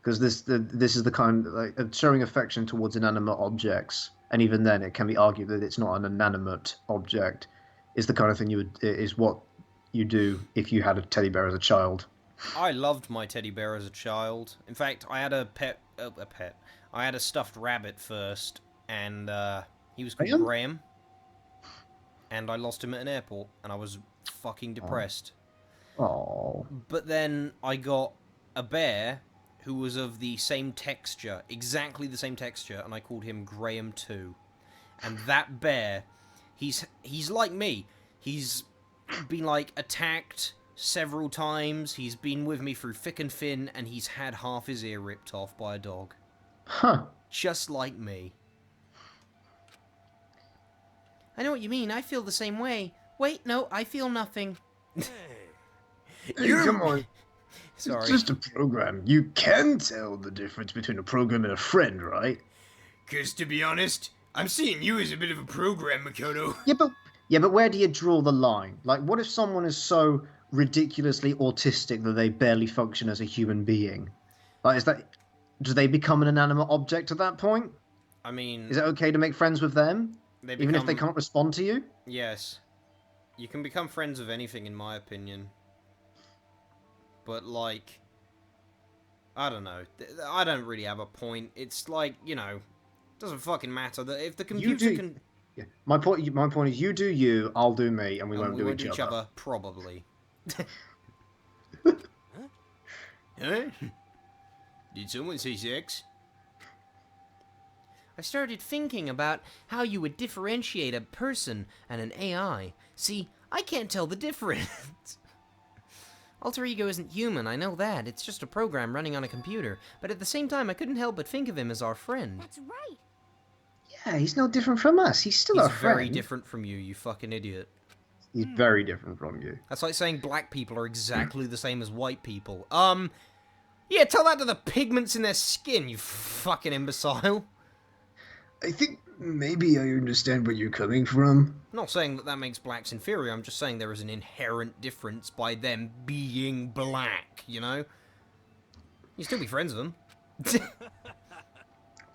because this is the kind like of showing affection towards inanimate objects, and even then it can be argued that it's not an inanimate object. Is the kind of thing is what you do if you had a teddy bear as a child. I loved my teddy bear as a child. In fact, I had a I had a stuffed rabbit first, and he was called Graham. And I lost him at an airport, and I was fucking depressed. Oh. But then I got a bear who was of the same texture, exactly the same texture, and I called him Graham 2. And that bear, he's like me. He's been like attacked several times. He's been with me through thick and thin, and he's had half his ear ripped off by a dog. Huh. Just like me. I know what you mean. I feel the same way. Wait, no, I feel nothing. Hey, come on. Sorry. It's just a program. You can tell the difference between a program and a friend, right? Because to be honest, I'm seeing you as a bit of a program, Makoto. Yeah, but where do you draw the line? Like, what if someone is so ridiculously autistic that they barely function as a human being? Like, do they become an inanimate object at that point? I mean, Is it okay to make friends with them, even if they can't respond to you? Yes. You can become friends with anything, in my opinion. But, like, I don't know. I don't really have a point. It's like, you know, it doesn't fucking matter. If the computer can... Yeah. My point is, you do you, I'll do me, and we won't do each other. Probably. Huh? Did someone say sex? I started thinking about how you would differentiate a person and an AI. See, I can't tell the difference. Alter Ego isn't human, I know that. It's just a program running on a computer. But at the same time, I couldn't help but think of him as our friend. That's right. Yeah, he's no different from us. He's still He's our friend. very different from you, you fucking idiot. He's very different from you. That's like saying black people are exactly the same as white people. Yeah, tell that to the pigments in their skin, you fucking imbecile. I think maybe I understand where you're coming from. I'm not saying that that makes blacks inferior, I'm just saying there is an inherent difference by them being black, you know? You still be friends with them.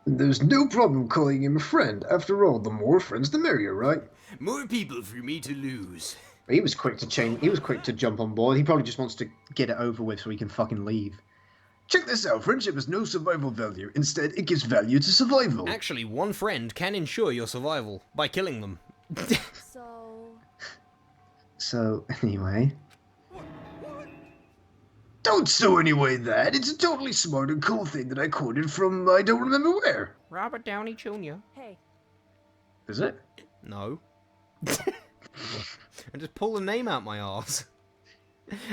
There's no problem calling him a friend. After all, the more friends, the merrier, right? More people for me to lose. He was quick to change. He was quick to jump on board. He probably just wants to get it over with so he can fucking leave. Check this out. Friendship has no survival value. Instead, it gives value to survival. Actually, one friend can ensure your survival by killing them. So, anyway. Don't so anyway that. It's a totally smart and cool thing that I quoted from I don't remember where. Robert Downey Jr. Hey. Is it? No. I just pull the name out my arse.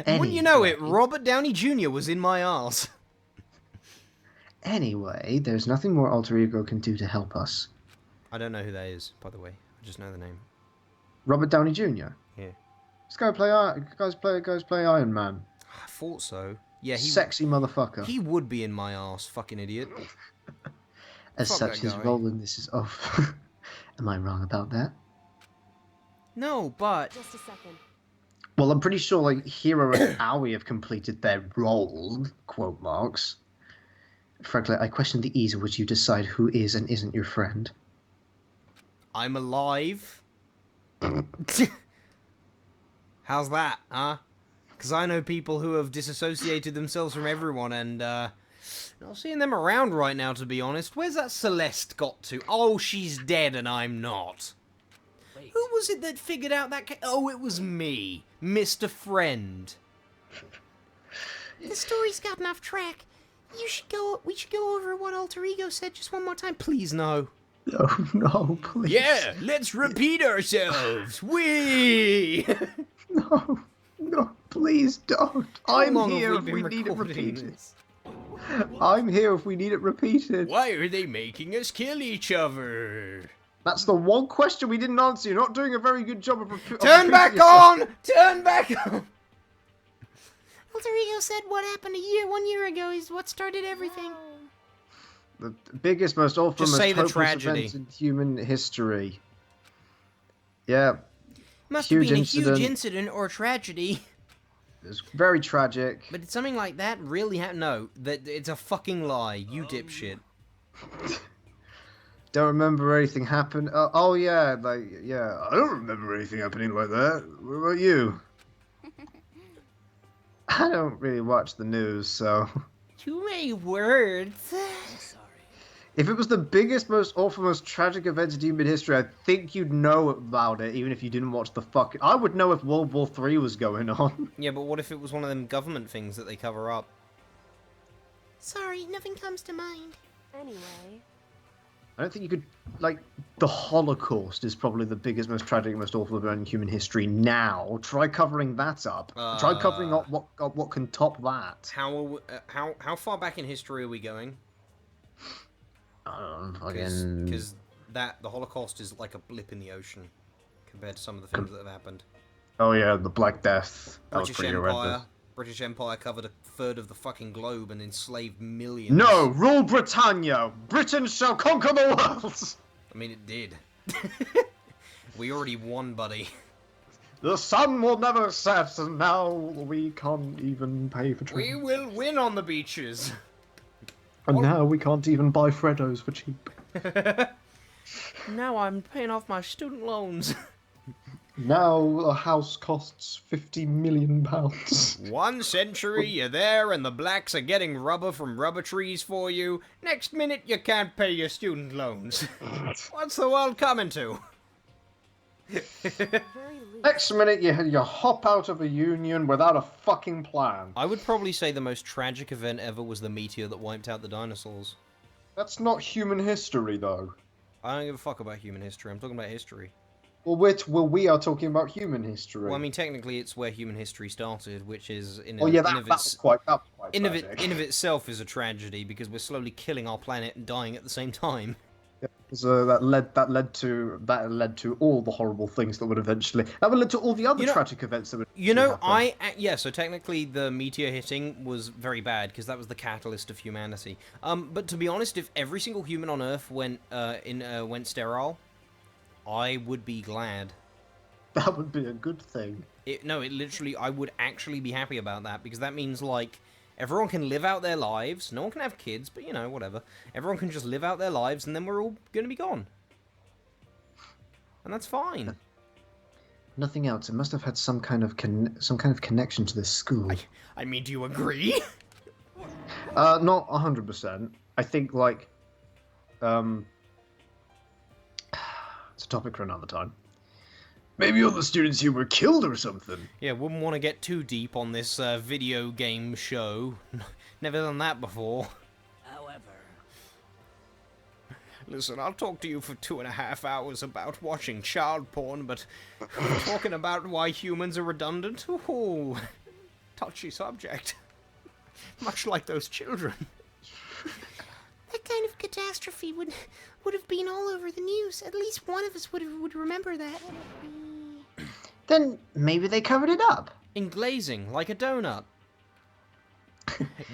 Anyway. Wouldn't you know it, Robert Downey Jr. was in my arse. Anyway, there's nothing more Alter Ego can do to help us. I don't know who that is, by the way. I just know the name. Robert Downey Jr.? Yeah. This guy play Iron Man. I thought so. Yeah, he Sexy motherfucker. He would be in my arse, fucking idiot. As Fuck such, that his guy. role in this is off. Am I wrong about that? No, but... Just a second. Well, I'm pretty sure like Hero and Aoi have completed their role, quote marks. Frankly, I question the ease at which you decide who is and isn't your friend. I'm alive. How's that, huh? Because I know people who have disassociated themselves from everyone and, not seeing them around right now, to be honest. Where's that Celeste got to? Oh, she's dead and I'm not. Wait. Who was it that figured out that Oh, it was me. Mr. Friend. The story's gotten off track. We should go over what Alter Ego said just one more time. Please, no. Oh, no, please. Yeah, let's repeat ourselves. Whee! No, please don't. How I'm long have here we if been we need it recording repeated. this? I'm here if we need it repeated. Why are they making us kill each other? That's the one question we didn't answer. You're not doing a very good job of Turn back on! Turn back on! Alter Ego said what happened 1 year ago is what started everything. The biggest, most awful, Just most say the hopeless tragedy. event in human history. Yeah, Must Huge have been incident. a huge incident or tragedy. it's very tragic. But did something like that really happen? No, that it's a fucking lie. You dipshit. Don't remember anything happened. Oh yeah, I don't remember anything happening like that. What about you? I don't really watch the news, so Too many words. Sorry. if it was the biggest, most awful, most tragic event in human history, I think you'd know about it, even if you didn't watch the fuck. I would know if World War III was going on. Yeah, but what if it was one of them government things that they cover up? Sorry, nothing comes to mind. Anyway. I don't think you could, like, the Holocaust is probably the biggest, most tragic, most awful event in human history now. Try covering that up. Try covering up what can top that. How far back in history are we going? Fucking... Because the Holocaust is like a blip in the ocean compared to some of the things that have happened. Oh yeah, the Black Death. That was British pretty Empire. horrendous. British Empire covered a third of the fucking globe and enslaved millions. No! Rule Britannia! Britain shall conquer the world! I mean, it did. We already won, buddy. The sun will never set, and now we can't even pay for We trains. will win on the beaches. And now we can't even buy Freddos for cheap. Now I'm paying off my student loans. Now a house costs £50 million. 1 century, you're there, and the blacks are getting rubber from rubber trees for you. Next minute, you can't pay your student loans. What's the world coming to? Very loose. Next minute you hop out of a union without a fucking plan. I would probably say the most tragic event ever was the meteor that wiped out the dinosaurs. That's not human history, though. I don't give a fuck about human history. I'm talking about history. Well, we are talking about human history. Well, I mean, technically, it's where human history started, which is that was quite tragic. in of itself is a tragedy because we're slowly killing our planet and dying at the same time. So that led to all the horrible things that would eventually lead to all the other tragic events that would. Yeah. So technically, the meteor hitting was very bad because that was the catalyst of humanity. But to be honest, if every single human on Earth went sterile, I would be glad. That would be a good thing. I would actually be happy about that because that means like. Everyone can live out their lives. No one can have kids, but you know, whatever. Everyone can just live out their lives, and then we're all gonna be gone. And that's fine. Nothing else. It must have had some kind of connection to this school. I mean, do you agree? Not 100%. I think like, it's a topic for another time. Maybe all the students here were killed or something. Yeah, wouldn't want to get too deep on this video game show. Never done that before. However, listen, I'll talk to you for 2.5 hours about watching child porn, but talking about why humans are redundant? Ooh, touchy subject. Much like those children. That kind of catastrophe would have been all over the news. At least one of us would remember that. Then maybe they covered it up. In glazing, like a donut.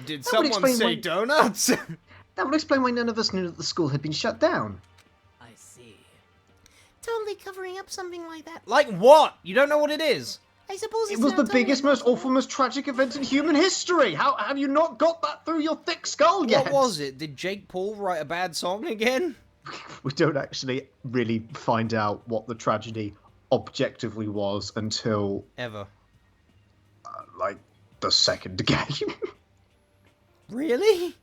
Did That would someone explain say why- donuts? That would explain why none of us knew that the school had been shut down. I see. Totally covering up something like that. Like what? You don't know what it is? I suppose It it's was not the totally biggest, most awful, most tragic event in human history. How have you not got that through your thick skull yet? What was it? Did Jake Paul write a bad song again? We don't actually really find out what the tragedy objectively was until Ever. like the second game. Really?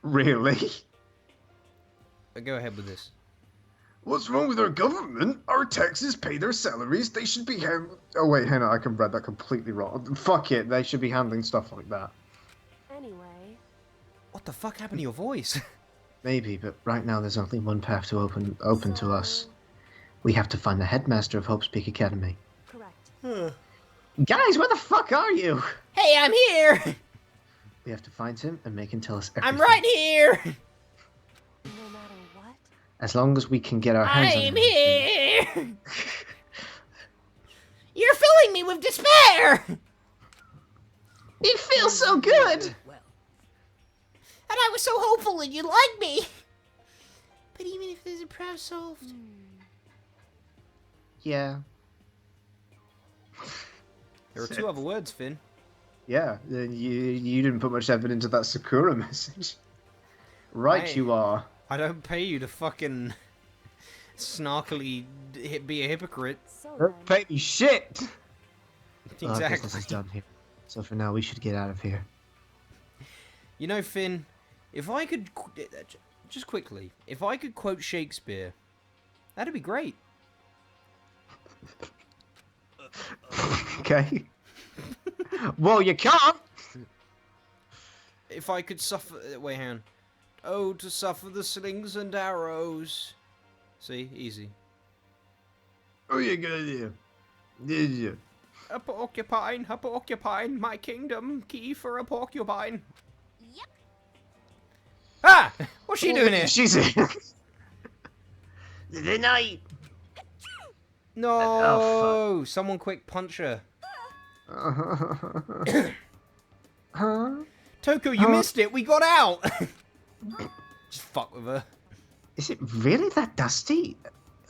Really? Go ahead with this. What's wrong with our government? Our taxes pay their salaries. They should be Oh wait, hang on, I read that completely wrong. Fuck it, they should be handling stuff like that. Anyway, What the fuck happened to your voice? Maybe, but right now there's only one path to open to us. We have to find the headmaster of Hope's Peak Academy. correct. Guys, where the fuck are you? Hey, I'm here! We have to find him and make him tell us everything. I'm right here! No matter what. As long as we can get our hands on I'm him. here! You're filling me with despair! It feels so good! Well, And I was so hopeful that you'd like me! But even if there's a problem solved... Yeah. There are 2 other words, Finn. Yeah, you didn't put much effort into that Sakura message. Right, you are. I don't pay you to fucking snarkily be a hypocrite. So Don't then, pay me shit! Exactly. Business is done here. So for now, we should get out of here. You know, Finn, if I could... Just quickly, if I could quote Shakespeare, that'd be great. Okay. Well, you can't! If I could suffer... Wait, hang on. Oh, to suffer the slings and arrows. See? Easy. Oh, you gonna do? Did you? A porcupine, my kingdom, key for a porcupine. Yep. Ah! What's she doing here? She's here. The night. No! Oh, Someone quick punch her. Huh? Toko, you missed it. We got out. Just fuck with her. Is it really that dusty?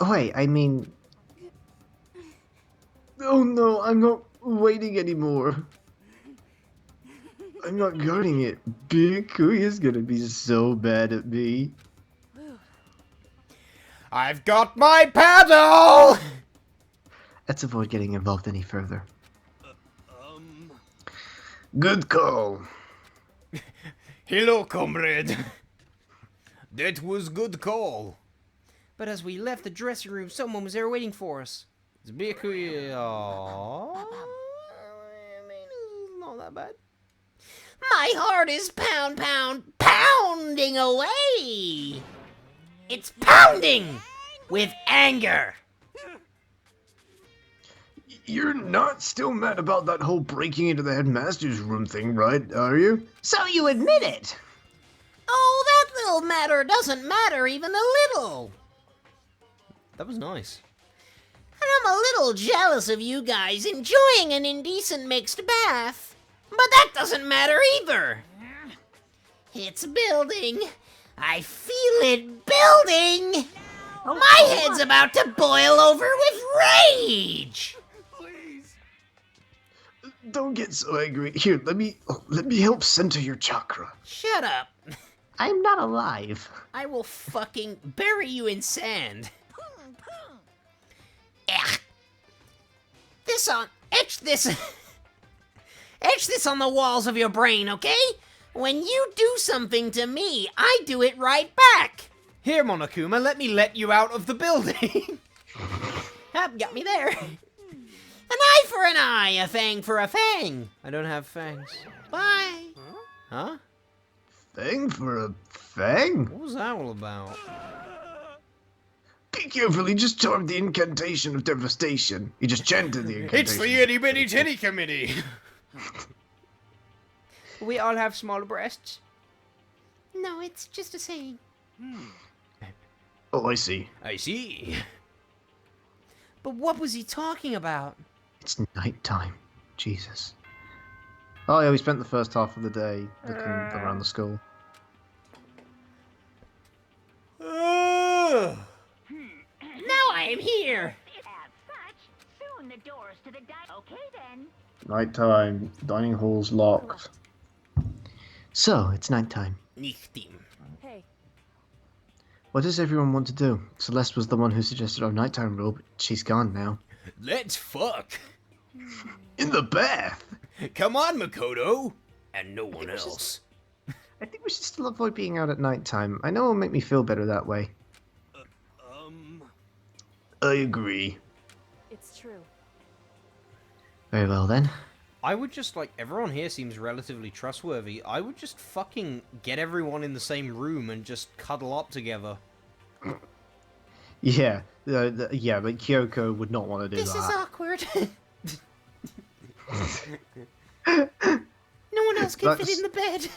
Oh, wait, I mean... Oh no, I'm not waiting anymore. I'm not guarding it. Big Kui is gonna be so bad at me. I've got my paddle! Let's avoid getting involved any further. um, Good call. Hello, comrade. That was good call. But as we left the dressing room, someone was there waiting for us. It's Biku. Aww. Not that bad. My heart is pounding away! It's pounding with anger. You're not still mad about that whole breaking into the headmaster's room thing, right? Are you? So you admit it? Oh, that little matter doesn't matter even a little. That was nice. And I'm a little jealous of you guys enjoying an indecent mixed bath. But that doesn't matter either. It's building. I feel it building. My head's about to boil over with rage. Don't get so angry. Here, let me help center your chakra. Shut up. I'm not alive. I will fucking bury you in sand. Ugh. Etch this on the walls of your brain, okay? When you do something to me, I do it right back. Here, Monokuma, let me let you out of the building. Got me there. An eye for an eye, a fang for a fang. I don't have fangs. Bye. Huh? Fang for a fang? What was that all about? Be careful, he just charmed the incantation of devastation. He just chanted the incantation. It's the Itty Bitty Titty Committee. We all have small breasts. No, it's just a saying. Oh, I see. I see. But what was he talking about? It's nighttime. Jesus. Oh yeah, we spent the first half of the day looking around the school. Now I am here. As such, soon the doors to the okay then. Nighttime. Dining hall's locked. So, it's nighttime. Nichtim. Hey, What does everyone want to do? Celeste was the one who suggested our nighttime rule, but she's gone now. Let's fuck. In the bath? Come on, Makoto. And no one else. I think we should still avoid being out at nighttime. I know it'll make me feel better that way. I agree. it's true. Very well then. I would just, like, everyone here seems relatively trustworthy. I would just fucking get everyone in the same room and just cuddle up together. Yeah, yeah, but Kyoko would not want to do This is that. awkward. No one else can fit in the bed.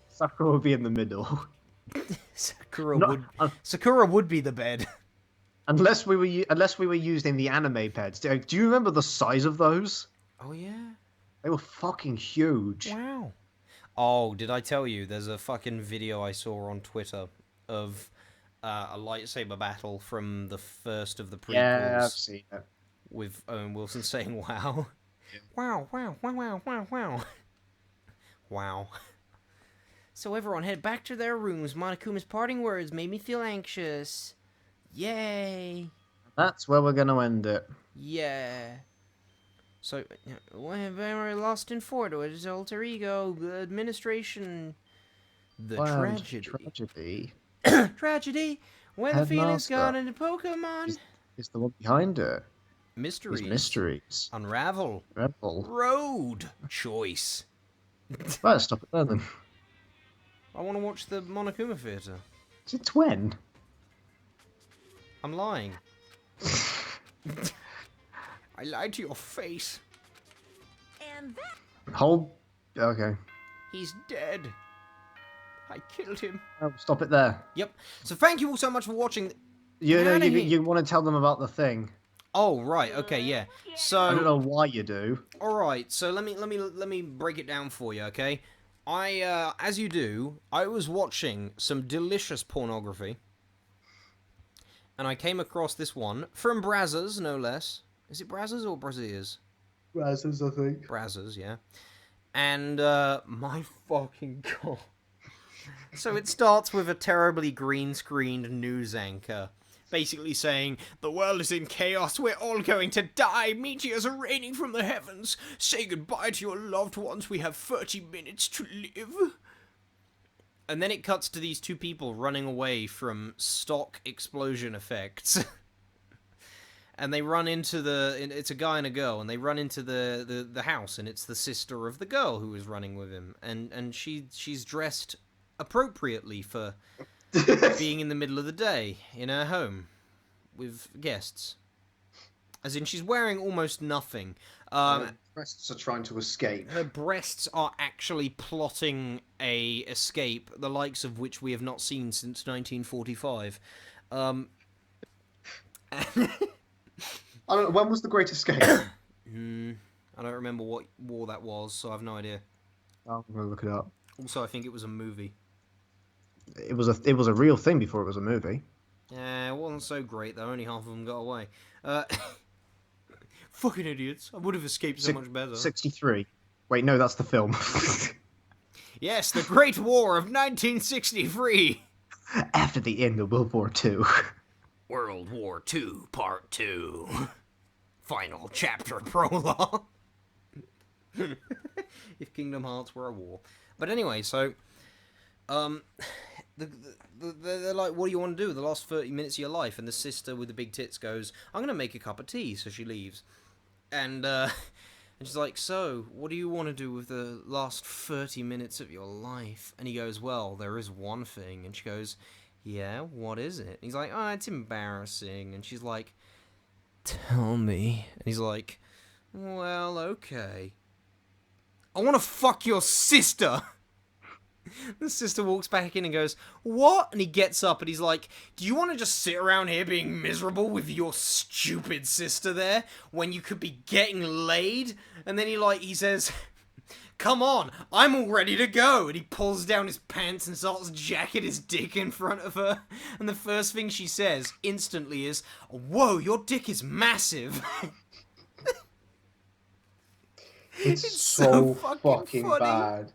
Sakura would be in the middle. Sakura would be the bed. Unless we were using the anime beds. Do you remember the size of those? Oh, yeah. They were fucking huge. Wow. Oh, did I tell you? There's a fucking video I saw on Twitter of a lightsaber battle from the first of the prequels. Yeah, I've seen it. With Owen Wilson saying wow. Yeah. Wow, wow, wow, wow, wow, wow. Wow. So everyone head back to their rooms. Monokuma's parting words made me feel anxious. Yay. That's where we're gonna end it. Yeah. So, when very lost in Fordo, his alter ego, the administration, The Wow, tragedy. Tragedy. tragedy, when the feeling's Headmaster. gone into Pokemon, Is the one behind it. Mysteries. These mysteries. Unravel. Rebel. Road. Choice. Right, stop it there then. I want to watch the Monokuma Theatre. It's when? I'm lying. I lied to your face. And that Hold. Okay. He's dead. I killed him. Oh, stop it there. Yep. So thank you all so much for watching. You Get outta here. you want to tell them about the thing. Oh right. Okay. Yeah. I don't So know why you do. all right. So let me break it down for you. Okay. As you do, I was watching some delicious pornography, and I came across this one from Brazzers, no less. Is it Brazzers or Braziers? Brazzers, I think. Brazzers, yeah. And, my fucking god. So it starts with a terribly green-screened news anchor, basically saying, "The world is in chaos, we're all going to die, meteors are raining from the heavens, say goodbye to your loved ones, we have 30 minutes to live." And then it cuts to these two people running away from stock explosion effects. And they run into it's a guy and a girl, and they run into the house, and it's the sister of the girl who was running with him, and she's dressed appropriately for being in the middle of the day in her home with guests. As in, she's wearing almost nothing. Her breasts are trying to escape. Her breasts are actually plotting a escape, the likes of which we have not seen since 1945. I don't know, when was the Great Escape? I don't remember what war that was, so I have no idea. I'm gonna look it up. Also, I think it was a movie. It was a real thing before it was a movie. Yeah, it wasn't so great though. Only half of them got away. Fucking idiots! I would have escaped so much better. 63. Wait, no, that's the film. Yes, the Great War of 1963. After the end of World War II. World War II, Part 2. Final chapter prologue. If Kingdom Hearts were a war. But anyway, so... they're like, what do you want to do with the last 30 minutes of your life? And the sister with the big tits goes, I'm going to make a cup of tea, so she leaves. And she's like, so, what do you want to do with the last 30 minutes of your life? And he goes, well, there is one thing. And she goes, yeah, what is it? And he's like, oh, it's embarrassing. And she's like, tell me. And he's like, well, okay. I want to fuck your sister. The sister walks back in and goes, what? And he gets up and he's like, do you want to just sit around here being miserable with your stupid sister there when you could be getting laid? And then he says, come on, I'm all ready to go. And he pulls down his pants and starts jacking his dick in front of her. And the first thing she says instantly is, whoa, your dick is massive. It's so fucking funny. bad.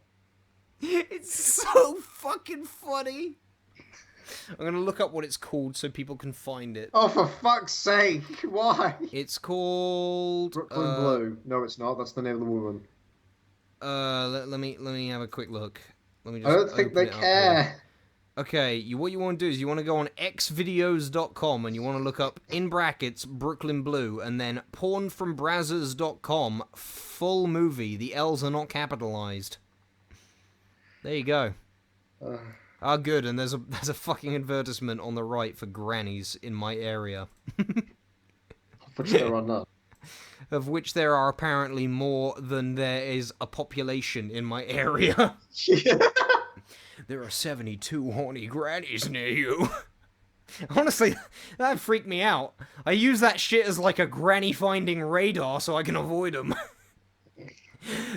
It's so fucking funny. I'm gonna look up what it's called so people can find it. Oh, for fuck's sake! Why? It's called Brooklyn Blue. No, it's not. That's the name of the woman. Let me have a quick look. Let me just I don't think they open it up care. here. Okay, what you want to do is you want to go on xvideos.com and you want to look up, in brackets, Brooklyn Blue, and then pornfrombrazzers.com, full movie. The L's are not capitalized. There you go. Ah, good, and there's a fucking advertisement on the right for grannies in my area. Which there are none. Of which there are apparently more than there is a population in my area. Yeah. There are 72 horny grannies near you. Honestly, that freaked me out. I use that shit as like a granny finding radar so I can avoid them.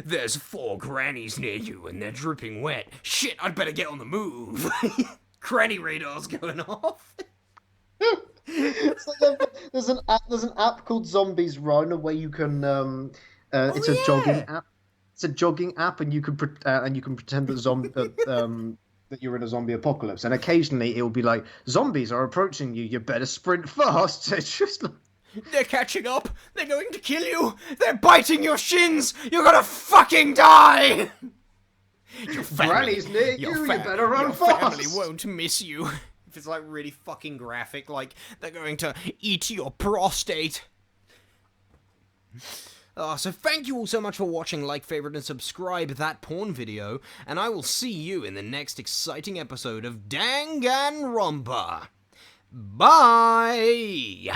There's 4 grannies near you and they're dripping wet. Shit, I'd better get on the move. Granny radar's going off. It's like there's an app called Zombies Run where you can it's a jogging app. It's a jogging app, and you can pretend that that you're in a zombie apocalypse. And occasionally it will be like, zombies are approaching you. You better sprint fast. It's just like, they're catching up. They're going to kill you. They're biting your shins. You're gonna fucking die. Your family, Granny's near you. You better run fast. Your family won't miss you. If it's like really fucking graphic, like they're going to eat your prostate. So thank you all so much for watching, like, favorite, and subscribe that porn video, and I will see you in the next exciting episode of Danganronpa. Bye!